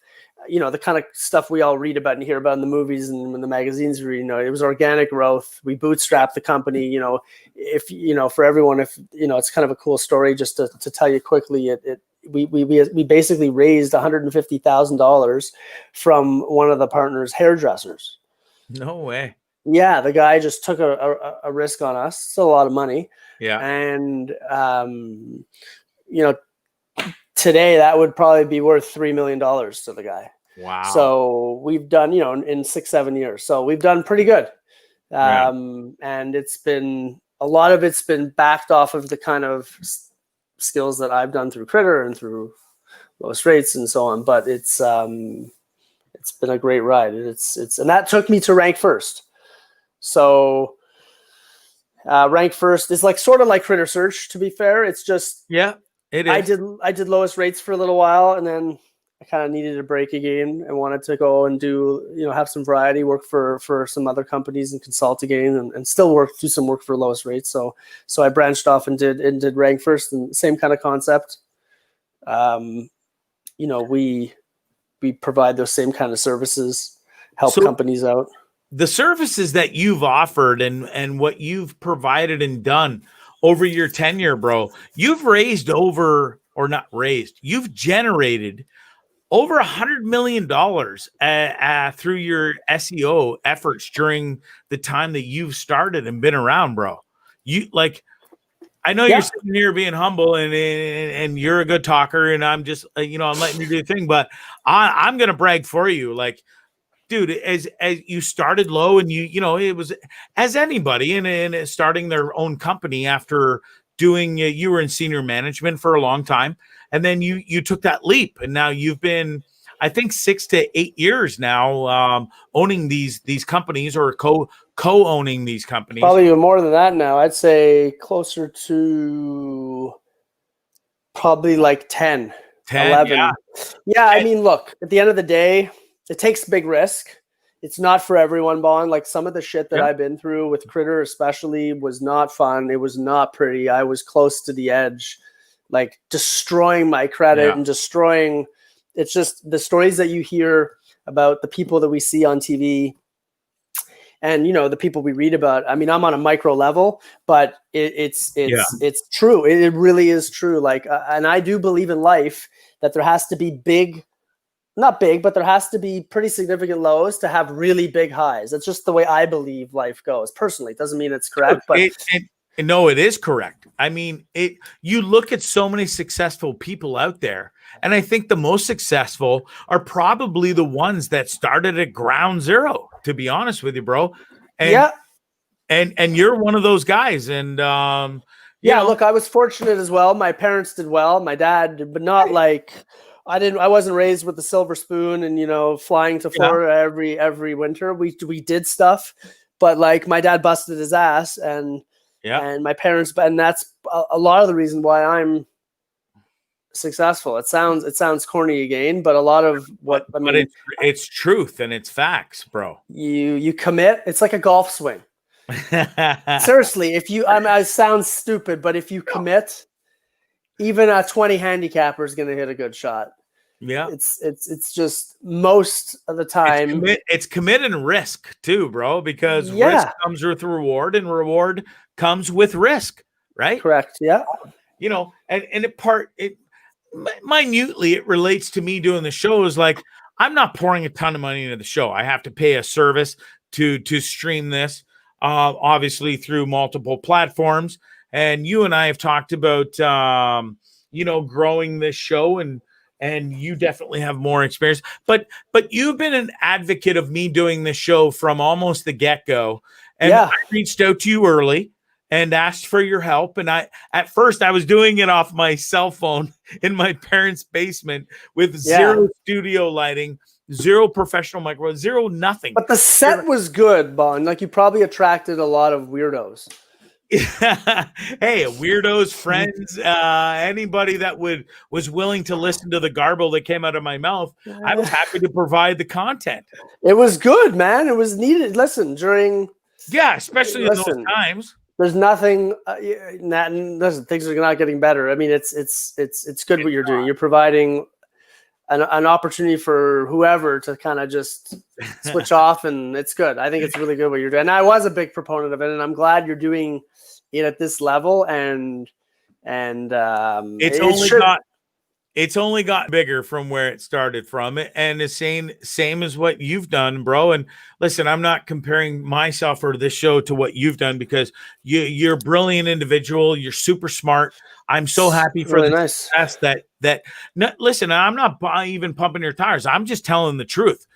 the kind of stuff we all read about and hear about in the movies and in the magazines. It was organic growth. We bootstrapped the company. For everyone, it's kind of a cool story. Just to tell you quickly, we basically raised $150,000 from one of the partners' hairdressers. No way. Yeah, the guy just took a risk on us. Still a lot of money. Yeah, and today that would probably be worth $3 million to the guy. Wow. So we've done, in 6-7 years. So we've done pretty good. And a lot of it's been backed off of the kind of skills that I've done through Critter and through Lowest Rates and so on. But it's been a great ride. And that took me to Rank First. So Rank First is sort of like Critter Search, to be fair. It's just, it is. I did Lowest Rates for a little while, and then I kind of needed a break again and wanted to go and do, have some variety, work for some other companies and consult again, and still do some work for Lowest Rates. So I branched off and did Rank First, and same kind of concept. We provide those same kind of services, help companies out. the services that you've offered and what you've provided and done over your tenure, bro, you've raised over, or not raised, you've generated over $100 million through your SEO efforts during the time that you've started and been around, bro. You like, I know you're sitting here being humble and you're a good talker, and I'm just, I'm letting you do the thing, but I'm going to brag for you. Like, dude, as you started low, and it was as anybody in starting their own company after doing, you were in senior management for a long time, and then you took that leap, and now you've been, I think, 6 to 8 years now, owning these companies, or co-owning these companies. Probably even more than that now. I'd say closer to probably like 10 11. Yeah, I mean, look, at the end of the day, it takes big risk. It's not for everyone, Bond. Like, some of the shit that I've been through with Critter especially was not fun. It was not pretty. I was close to the edge, like destroying my credit and destroying. It's just the stories that you hear about the people that we see on TV and, the people we read about. I mean, I'm on a micro level, but it's true. It really is true. Like, and I do believe in life that there has to be not big, but there has to be pretty significant lows to have really big highs. That's just the way I believe life goes. Personally, it doesn't mean it's correct, but no, it is correct. I mean, you look at so many successful people out there, and I think the most successful are probably the ones that started at ground zero, to be honest with you, bro. And and you're one of those guys. And look, I was fortunate as well. My parents did well. My dad did, but not like I wasn't raised with the silver spoon and flying to Florida every winter. We did stuff, but like my dad busted his ass, and my parents, and that's a lot of the reason why I'm successful. It sounds corny again, but a lot of what I mean, but it's truth and it's facts, bro. You commit. It's like a golf swing. Seriously, if you, I sound stupid, but if you commit, even a 20 handicapper is going to hit a good shot. Yeah, it's just most of the time it's commit and risk too, bro, because risk comes with reward, and reward comes with risk, right? Correct. Yeah. And minutely it relates to me doing the show is like, I'm not pouring a ton of money into the show. I have to pay a service to stream this, obviously through multiple platforms. And you and I have talked about, growing this show, and you definitely have more experience, but you've been an advocate of me doing this show from almost the get-go. And I reached out to you early and asked for your help. And at first I was doing it off my cell phone in my parents' basement with zero studio lighting, zero professional microphone, zero nothing. But the set was good, Bond. Like, you probably attracted a lot of weirdos. Hey, weirdos, friends, anybody that was willing to listen to the garble that came out of my mouth. I was happy to provide the content. It was good, man. It was needed. Listen, especially in those times. There's nothing. Listen, things are not getting better. I mean, it's good what you're doing. You're providing an opportunity for whoever to kind of just switch off, and it's good. I think it's really good what you're doing. And I was a big proponent of it, and I'm glad you're doing it at this level. And it's only got bigger from where it started from, and the same as what you've done, bro. And listen, I'm not comparing myself or this show to what you've done, because you're a brilliant individual. You're super smart. I'm so happy for really the success that listen, I'm not even pumping your tires. I'm just telling the truth.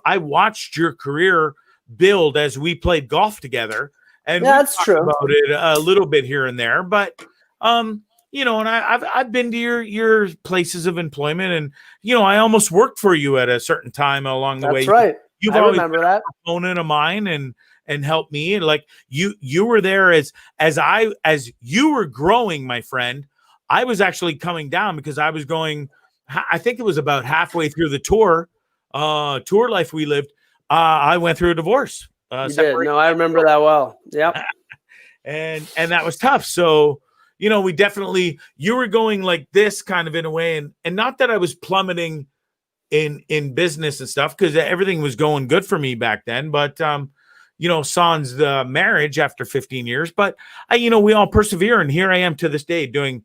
I watched your career build as we played golf together, and that's true about it a little bit here and there, but and I've been to your places of employment, and I almost worked for you at a certain time along the way. That's right. You've I always remember been that. a proponent of mine and helped me. And like you were there as you were growing, my friend. I was actually coming down because I was going. I think it was about halfway through the tour life we lived. I went through a divorce. You did. No, I remember that well. Yep. and that was tough. So. You were going like this kind of in a way, and not that I was plummeting in business and stuff, because everything was going good for me back then. But sans the marriage after 15 years. But we all persevere, and here I am to this day doing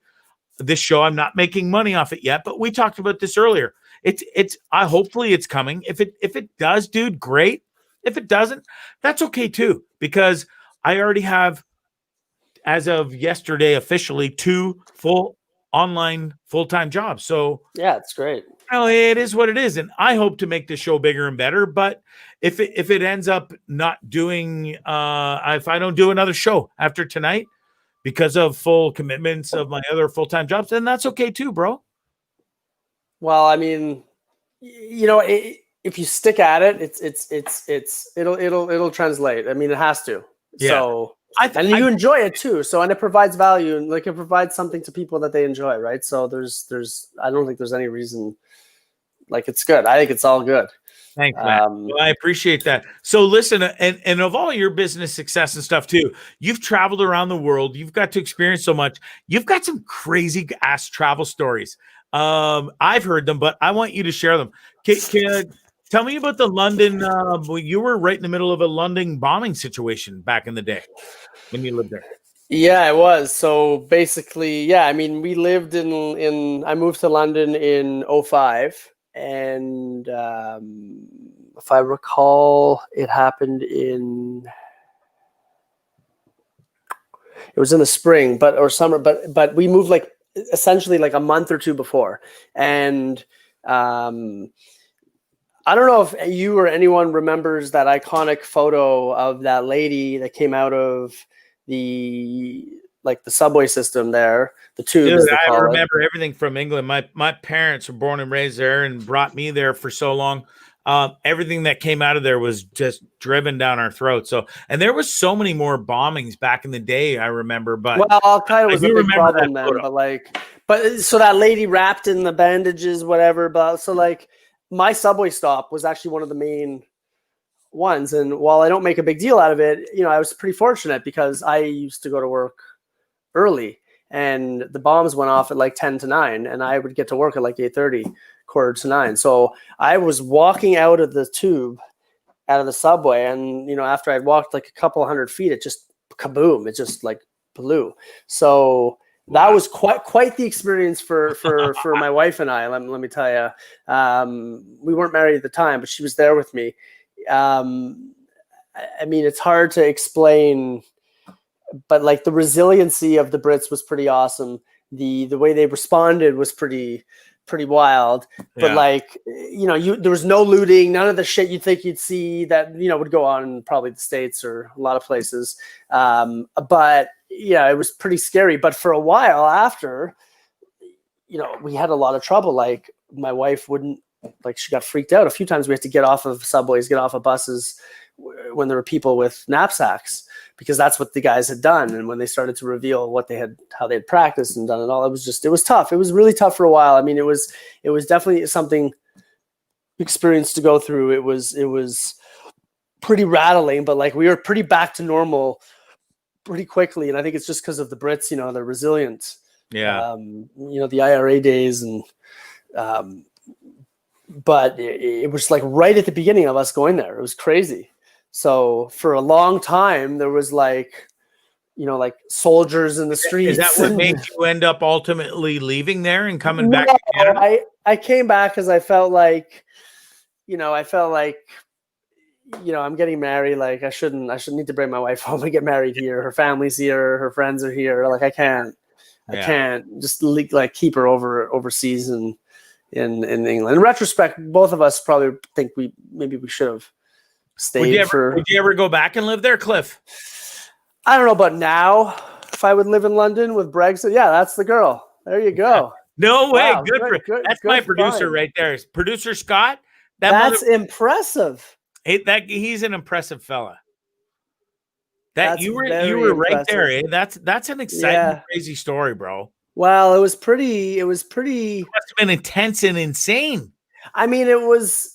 this show. I'm not making money off it yet, but we talked about this earlier. Hopefully it's coming. If it does, dude, great. If it doesn't, that's okay too, because I already have, as of yesterday, officially 2 full online full-time jobs. So yeah, it's great. It is what it is, and I hope to make the show bigger and better. But if it ends up not doing, if I don't do another show after tonight because of full commitments of my other full-time jobs, then that's okay too, bro. Well, I mean, if you stick at it, it'll translate. I mean, it has to. Yeah. So and you enjoy it too. So, and it provides value, and like it provides something to people that they enjoy, right? So I don't think there's any reason. Like, it's good. I think it's all good. Thanks, man. Well, I appreciate that. So listen, and of all your business success and stuff too, you've traveled around the world. You've got to experience so much. You've got some crazy ass travel stories. I've heard them, but I want you to share them. Tell me about the London. You were right in the middle of a London bombing situation back in the day when you lived there. Yeah, it was. So basically, yeah, I mean, we lived I moved to London in 2005. And if I recall, it happened it was in the spring, or summer, but we moved like essentially like a month or two before. And I don't know if you or anyone remembers that iconic photo of that lady that came out of the subway system there, the tube. Dude, I remember everything from England. My parents were born and raised there and brought me there for so long. Everything that came out of there was just driven down our throats. So, and there was so many more bombings back in the day, I remember. But well, Al-Qaeda was a big problem then. But so that lady wrapped in the bandages, whatever. But so like my subway stop was actually one of the main ones. And while I don't make a big deal out of it, I was pretty fortunate because I used to go to work early, and the bombs went off at like 10 to 9, and I would get to work at like 8:30, quarter to 9. So I was walking out of the tube, out of the subway, and after I'd walked like a couple hundred feet, it just kaboom, it just like blew. So that was quite the experience for my wife and I. Let me tell you, we weren't married at the time, but she was there with me. I mean, it's hard to explain, but like the resiliency of the Brits was pretty awesome. The way they responded was pretty wild. But like, there was no looting, none of the shit you'd think you'd see that, would go on in probably the States or a lot of places. But yeah, it was pretty scary. But for a while after, we had a lot of trouble. Like my wife she got freaked out. A few times we had to get off of subways, get off of buses when there were people with knapsacks, because that's what the guys had done. And when they started to reveal how they had practiced and done it all, it was tough. It was really tough for a while. I mean, it was definitely something experience to go through. It was pretty rattling, but like we were pretty back to normal pretty quickly. And I think it's just because of the Brits, they're resilient. Yeah. The IRA days and, but it was like right at the beginning of us going there. It was crazy. So for a long time, there was like soldiers in the streets. Is that what made you end up ultimately leaving there and coming back to Canada? I came back because I felt like, I'm getting married. Like I shouldn't need to bring my wife home and get married here. Her family's here. Her friends are here. Like I can't just like keep her overseas and in England. In retrospect, both of us probably think we should have stayed. Would you ever go back and live there, Cliff? I don't know about now. If I would live in London with Brexit, yeah, that's the girl. There you go. No way. Wow, that's my producer right there. Producer Scott. That's impressive. He's an impressive fella. You were right impressive. There. Eh? That's an exciting, crazy story, bro. Well, it was pretty. It must have been intense and insane. I mean, it was.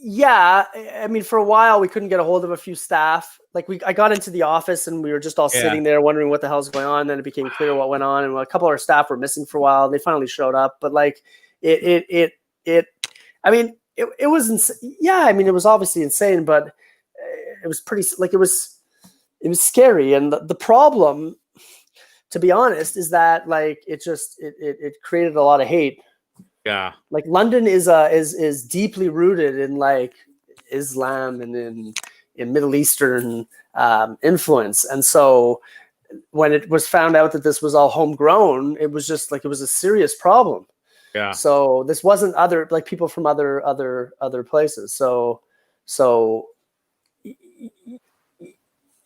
Yeah, I mean, for a while we couldn't get a hold of a few staff. Like I got into the office and we were just all sitting there wondering what the hell's going on. Then it became clear what went on, and a couple of our staff were missing for a while. They finally showed up, but like it I mean, it was yeah. I mean, it was obviously insane, but it was pretty like it was scary. And the problem, to be honest, is that like it created a lot of hate. Yeah. Like London is deeply rooted in like Islam and in Middle Eastern influence, and so when it was found out that this was all homegrown, it was just like it was a serious problem. Yeah. So this wasn't other like people from other places. So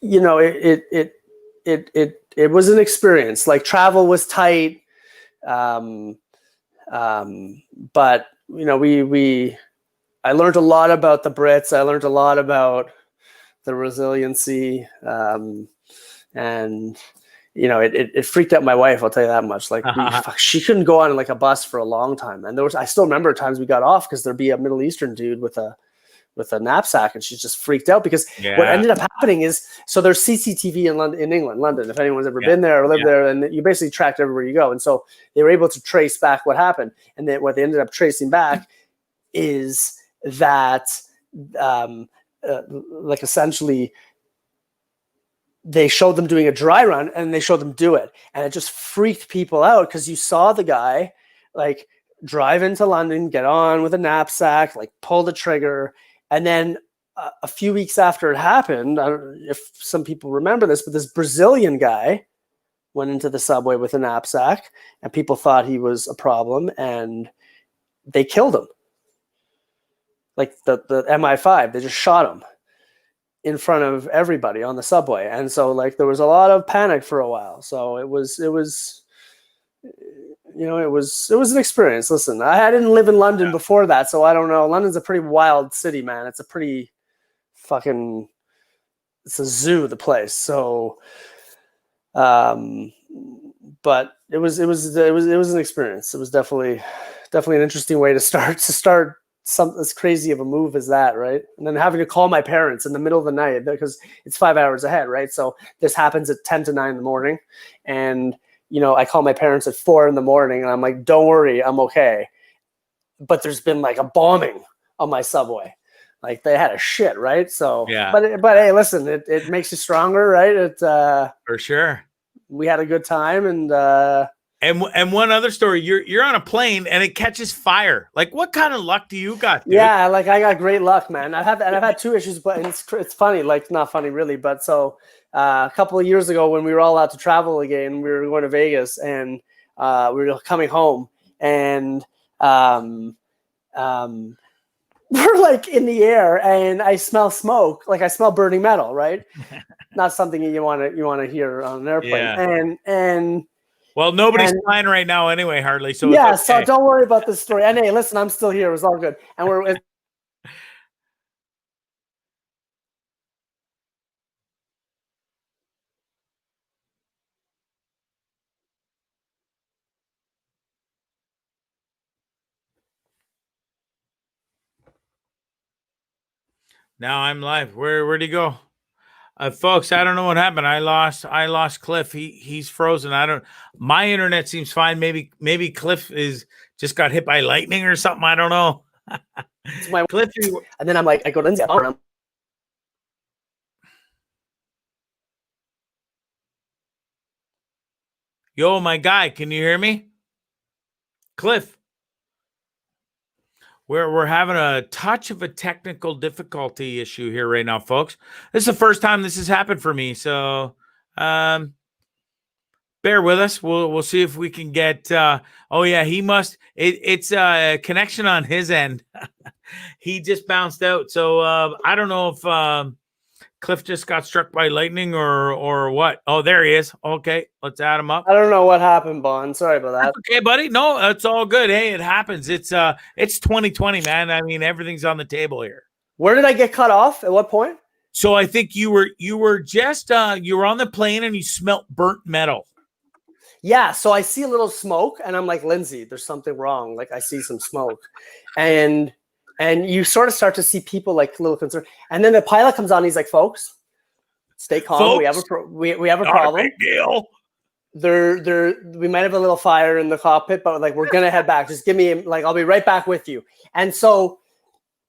you know, it was an experience. Like travel was tight, but you know, I learned a lot about the Brits. I learned a lot about the resiliency, and you know, it freaked out my wife. I'll tell you that much. Like she couldn't go on like a bus for a long time, and I still remember times we got off because there'd be a Middle Eastern dude with a knapsack, and she's just freaked out because what ended up happening is, so there's CCTV in London. If anyone's ever been there or lived there, and you basically tracked everywhere you go. And so they were able to trace back what happened. And then what they ended up tracing back is that, like essentially, they showed them doing a dry run and they showed them do it. And it just freaked people out because you saw the guy like drive into London, get on with a knapsack, like pull the trigger. And then a few weeks after it happened, I don't know if some people remember this, but this Brazilian guy went into the subway with a knapsack and people thought he was a problem and they killed him. Like the MI5, they just shot him in front of everybody on the subway. And so like there was a lot of panic for a while. So it was you know, it was an experience. Listen, I didn't live in London before that, so I don't know. London's a pretty wild city, man. It's a pretty fucking, it's a zoo, the place. So, but it was an experience. It was definitely an interesting way to start something as crazy of a move as that, right? And then having to call my parents in the middle of the night because it's 5 hours ahead, right? So this happens at 10 to 9 in the morning, and you know, I call my parents at 4 a.m. and I'm like, don't worry, I'm okay. But there's been like a bombing on my subway. Like they had a shit, right? So, but hey, listen, it makes you stronger, right? For sure. We had a good time, and one other story, you're on a plane and it catches fire. Like what kind of luck do you got, dude? Yeah, like I got great luck, man. I've had 2 issues, but it's funny, like not funny really, but so a couple of years ago when we were all allowed to travel again, we were going to Vegas and we were coming home and we're like in the air and I smell smoke, like I smell burning metal, right? Not something you want to hear on an airplane. Yeah. And well, nobody's flying right now anyway, hardly. So yeah, it's okay. So don't worry about this story. And hey, listen, I'm still here. It was all good. And now I'm live. Where'd he go? Folks, I don't know what happened. I lost Cliff. He's frozen. My internet seems fine. Maybe Cliff is just got hit by lightning or something. I don't know. Cliff, and then I'm like, I go, Lindsay, yo, my guy, can you hear me? Cliff. We're having a touch of a technical difficulty issue here right now, folks. This is the first time this has happened for me, so bear with us. We'll see if we can get. Oh yeah, he must. It's a connection on his end. He just bounced out, so I don't know if Cliff just got struck by lightning or what. Oh, there he is. Okay, let's add him up. I don't know what happened, Bond. Sorry about that. That's okay, buddy. No, it's all good. Hey, it happens. It's 2020, man. I mean, everything's on the table here. Where did I get cut off? At what point? So I think you were just you were on the plane and you smelt burnt metal. Yeah, so I see a little smoke and I'm like, Lindsay, there's something wrong. Like I see some smoke. And you sort of start to see people like a little concerned. And then the pilot comes on. He's like, folks, stay calm. Folks, we have a problem. Big deal. we might have a little fire in the cockpit, but like, we're going to head back. Just give me, like, I'll be right back with you. And so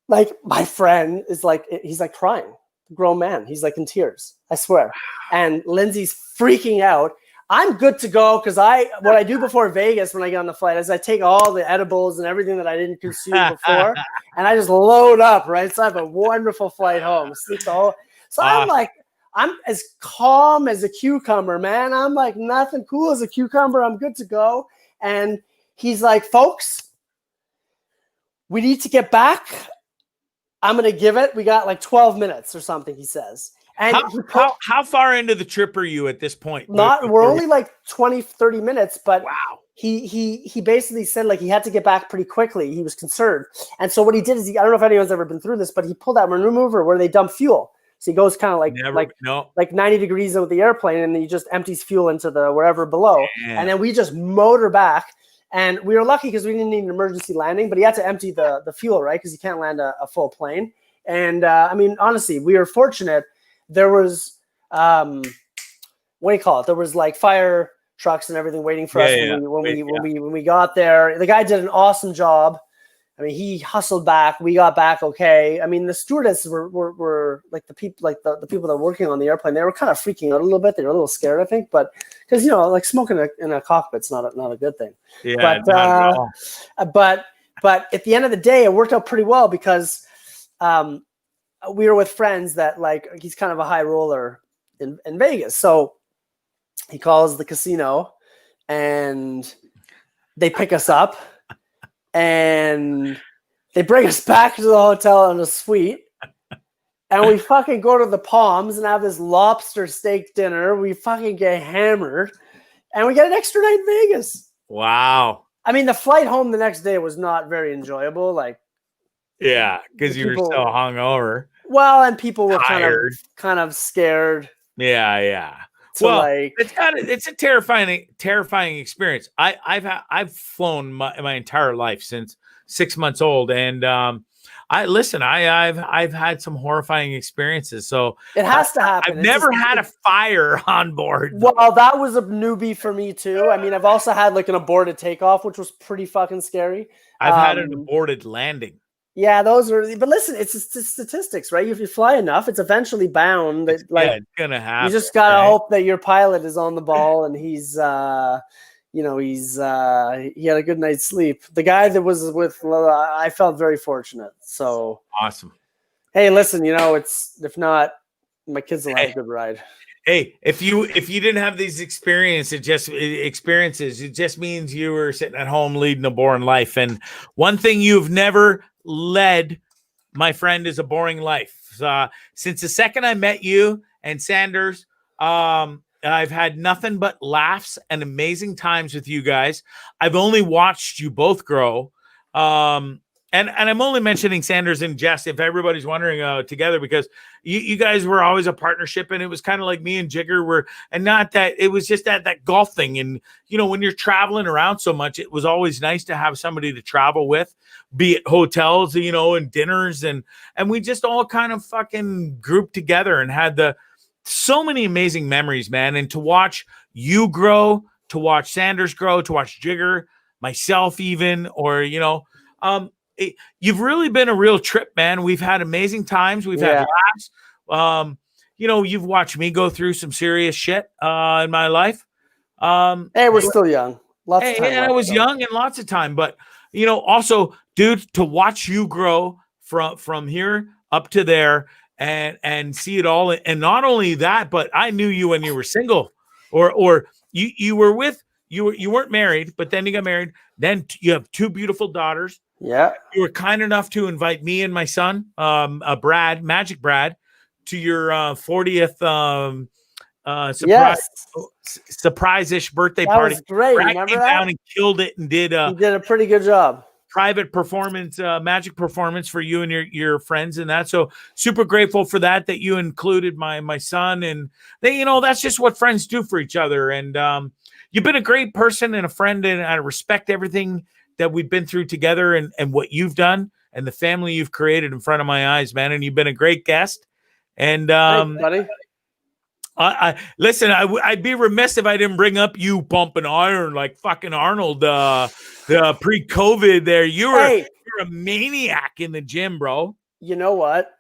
like my friend is like, he's like crying, grown man. He's like in tears, I swear. And Lindsay's freaking out. I'm good to go because what I do before Vegas when I get on the flight is I take all the edibles and everything that I didn't consume before, and I just load up, right? So I have a wonderful flight home. Sleep the whole. So I'm as calm as a cucumber, man. I'm like nothing cool as a cucumber. I'm good to go. And he's like, folks, we need to get back. I'm going to give it. We got like 12 minutes or something, he says. And how far into the trip are you at this point? We're only like 20, 30 minutes, but wow. He basically said like he had to get back pretty quickly. He was concerned. And so what he did is I don't know if anyone's ever been through this, but he pulled out a maneuver where they dump fuel. So he goes kind of like 90 degrees with the airplane, and then he just empties fuel into the wherever below. Yeah. And then we just motor back. And we were lucky because we didn't need an emergency landing, but he had to empty the fuel, right? Because you can't land a full plane. And I mean, honestly, we were fortunate. There was, what do you call it? There was like fire trucks and everything waiting for us when we got there. The guy did an awesome job. I mean, he hustled back. We got back okay. I mean, the stewardess were like the people, like the people that were working on the airplane. They were kind of freaking out a little bit. They were a little scared, I think, but because like smoking in a cockpit's not a good thing. Yeah, but at the end of the day, it worked out pretty well because we were with friends that like he's kind of a high roller in Vegas. So he calls the casino and they pick us up and they bring us back to the hotel in a suite. And we fucking go to the Palms and have this lobster steak dinner. We fucking get hammered and we get an extra night in Vegas. Wow. I mean, the flight home the next day was not very enjoyable. Like, yeah, because you were so hungover. Well, and people were kind of scared. Yeah. Well, it's a terrifying experience. I've flown my entire life since 6 months old, and I've had some horrifying experiences. So it has to happen. I've never had a fire on board. Well, that was a newbie for me too. I mean, I've also had like an aborted takeoff, which was pretty fucking scary. I've had an aborted landing. Yeah, those are. But listen, it's statistics, right? If you fly enough, it's eventually bound. It's gonna happen. You just gotta hope that your pilot is on the ball and he's, he had a good night's sleep. The guy that was with, I felt very fortunate. So awesome. Hey, listen, it's if not, my kids will have a good ride. Hey, if you didn't have these experiences, it just means you were sitting at home leading a boring life. And one thing you've never led, my friend, is a boring life. Since the second I met you and Sanders, I've had nothing but laughs and amazing times with you guys. I've only watched you both grow. And I'm only mentioning Sanders and Jess, if everybody's wondering, together, because you guys were always a partnership, and it was kind of like me and Jigger were, and not that it was just that golf thing. And, when you're traveling around so much, it was always nice to have somebody to travel with, be it hotels, and dinners. And we just all kind of fucking grouped together and had so many amazing memories, man. And to watch you grow, to watch Sanders grow, to watch Jigger, myself even, or, you've really been a real trip, man. We've had amazing times. We've had laughs. You've watched me go through some serious shit in my life. Hey, we're still young. Lots of time. And I was young and lots of time. But, also, dude, to watch you grow from here up to there and see it all. And not only that, but I knew you when you were single or you weren't married, but then you got married. Then you have two beautiful daughters. Yeah. You were kind enough to invite me and my son, Magic Brad, to your 40th surprise-ish birthday party. That was great. Brad Remember came that? down and killed it and did he did a pretty good job. Private performance, magic performance for you and your friends and that. So super grateful for that you included my son, and they, that's just what friends do for each other. And you've been a great person and a friend, and I respect everything that we've been through together and what you've done and the family you've created in front of my eyes, man. And you've been a great guest. And thanks, buddy. Listen. I'd be remiss if I didn't bring up you pumping iron like fucking Arnold. The pre-COVID there, you're a maniac in the gym, bro. You know what?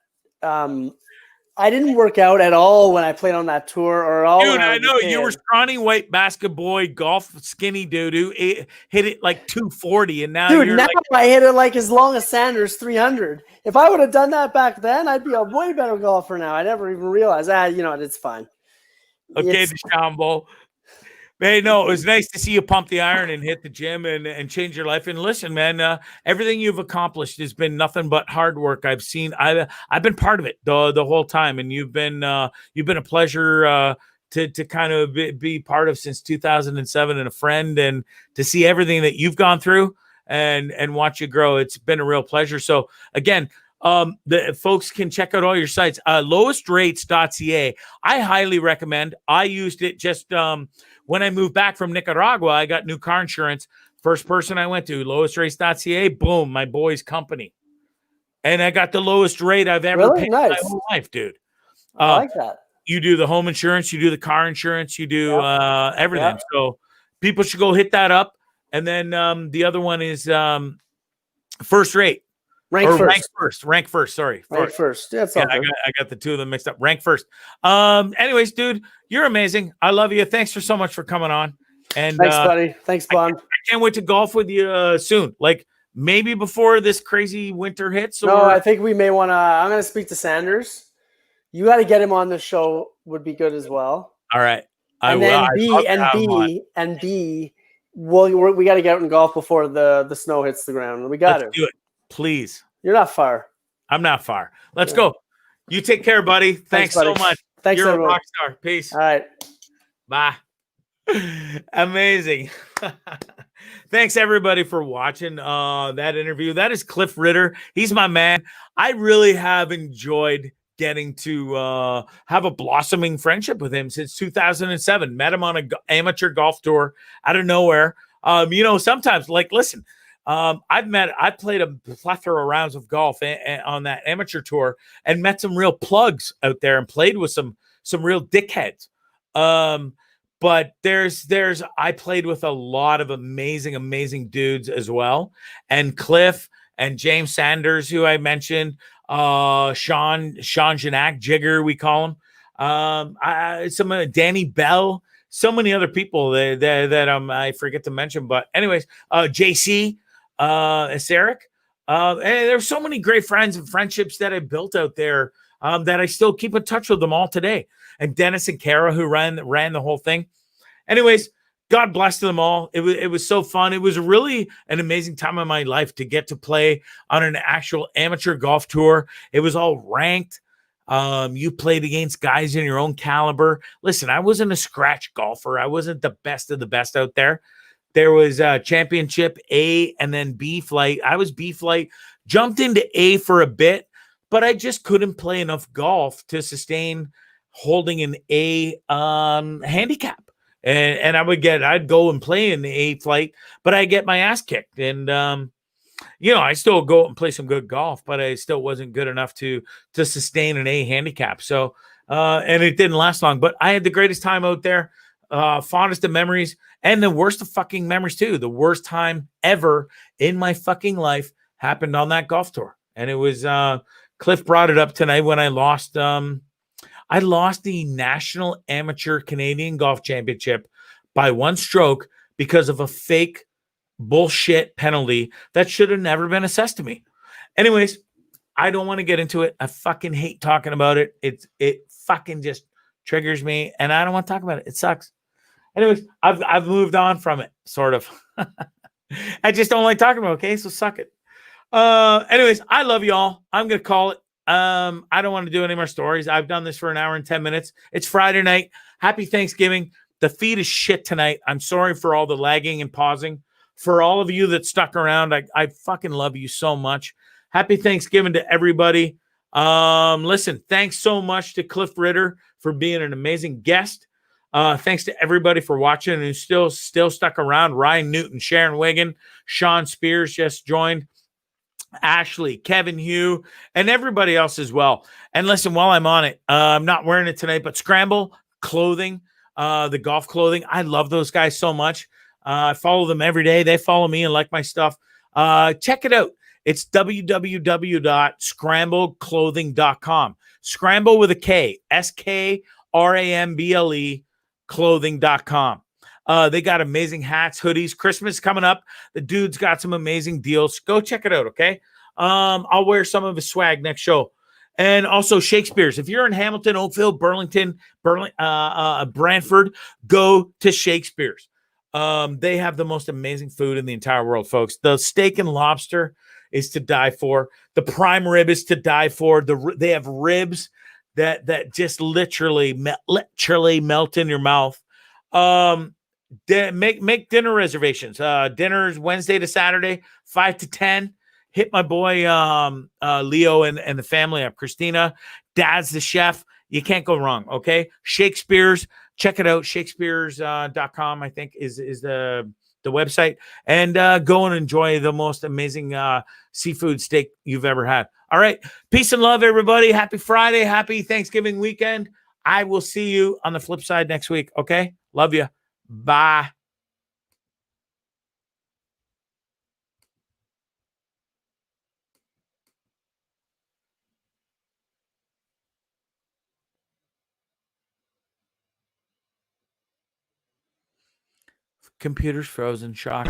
I didn't work out at all when I played on that tour, or all. Dude, I know you were scrawny white basketball golf skinny dude who hit it like 240, and now you're like, I hit it like as long as Sanders 300. If I would have done that back then, I'd be a way better golfer now. I never even realized. You know what? It's fine. Okay, DeChambeau. Hey, no, it was nice to see you pump the iron and hit the gym and change your life. And listen, man, everything you've accomplished has been nothing but hard work. I've been part of it the whole time, and you've been a pleasure to kind of be part of since 2007, and a friend, and to see everything that you've gone through and watch you grow. It's been a real pleasure. So again, the folks can check out all your sites. Lowestrates.ca. I highly recommend. I used it just when I moved back from Nicaragua. I got new car insurance. First person I went to, Lowestrates.ca. Boom, my boy's company, and I got the lowest rate I've ever paid in my whole life, dude. I like that. You do the home insurance, you do the car insurance, you do everything. So people should go hit that up. And then the other one is First Rate. Rank first. Sorry. Rank first. Yeah, I got the two of them mixed up. Rank first. Anyways, dude, you're amazing. I love you. Thanks so much for coming on. And thanks, buddy. Thanks, Bond. I can't wait to golf with you soon. Like maybe before this crazy winter hits. No, I think we may want to. I'm going to speak to Sanders. You got to get him on the show. Would be good as well. All right. And then B, we got to get out and golf before the snow hits the ground. We got to do it. Please. You're not far. I'm not far. Let's go. You take care, buddy. Thanks so much. Thanks, You're everyone. a rock star. Peace. All right. Bye. Amazing. Thanks everybody for watching that interview. That is Cliff Ritter. He's my man. I really have enjoyed getting to have a blossoming friendship with him since 2007. Met him on an amateur golf tour out of nowhere. Sometimes, like, listen, I played a plethora of rounds of golf on that amateur tour and met some real plugs out there and played with some real dickheads. But I played with a lot of amazing dudes as well. And Cliff and James Sanders, who I mentioned, Sean Janak, Jigger, we call him. Danny Bell, so many other people that I forget to mention. But anyways, JC, Sarek, and there's so many great friends and friendships that I built out there that I still keep in touch with them all today. And Dennis and Kara, who ran the whole thing. Anyways, God bless them all. It was so fun. It was really an amazing time of my life to get to play on an actual amateur golf tour. It was all ranked. You played against guys in your own caliber. Listen, I wasn't a scratch golfer. I wasn't the best of the best out there. There was championship A and then B flight. I was B flight, jumped into A for a bit, but I just couldn't play enough golf to sustain holding an A handicap. And I'd go and play in the A flight, but I get my ass kicked. And, I still go and play some good golf, but I still wasn't good enough to sustain an A handicap. So, and it didn't last long, but I had the greatest time out there, fondest of memories, and the worst of fucking memories too. The worst time ever in my fucking life happened on that golf tour. And it was, Cliff brought it up tonight when I lost the National Amateur Canadian Golf Championship by one stroke because of a fake bullshit penalty that should have never been assessed to me. Anyways, I don't want to get into it. I fucking hate talking about it. It fucking just triggers me, and I don't want to talk about it. It sucks. Anyways, I've moved on from it, sort of. I just don't like talking about it, okay? So suck it. Anyways, I love y'all. I'm going to call it. I don't want to do any more stories. I've done this for an hour and 10 minutes. It's Friday night. Happy Thanksgiving. The feed is shit tonight. I'm sorry for all the lagging and pausing. For all of you that stuck around, I fucking love you so much. Happy Thanksgiving to everybody. Listen, thanks so much to Cliff Ritter for being an amazing guest. Thanks to everybody for watching and who's still stuck around. Ryan Newton, Sharon Wigan, Sean Spears just joined. Ashley, Kevin Hugh, and everybody else as well. And listen, while I'm on it, I'm not wearing it tonight, but Scramble, clothing, the golf clothing. I love those guys so much. I follow them every day. They follow me and like my stuff. Check it out. It's www.scrambleclothing.com. Scramble with a K, SKRAMBLE clothing.com. They got amazing hats, hoodies. Christmas coming up. The dude's got some amazing deals. Go check it out, okay? I'll wear some of his swag next show. And also Shakespeare's. If you're in Hamilton, Oakville, Burlington, Brantford, go to Shakespeare's. They have the most amazing food in the entire world, folks. The steak and lobster is to die for. The prime rib is to die for. They have ribs that just literally melt in your mouth. Make dinner reservations. Dinners Wednesday to Saturday, 5 to 10. Hit my boy Leo and the family up. Christina, Dad's the chef. You can't go wrong. Okay, Shakespeare's. Check it out. Shakespeare's.com, I think, is the website. And go and enjoy the most amazing seafood steak you've ever had. All right. Peace and love, everybody. Happy Friday. Happy Thanksgiving weekend. I will see you on the flip side next week. Okay. Love you. Bye. Computer's frozen. Shock.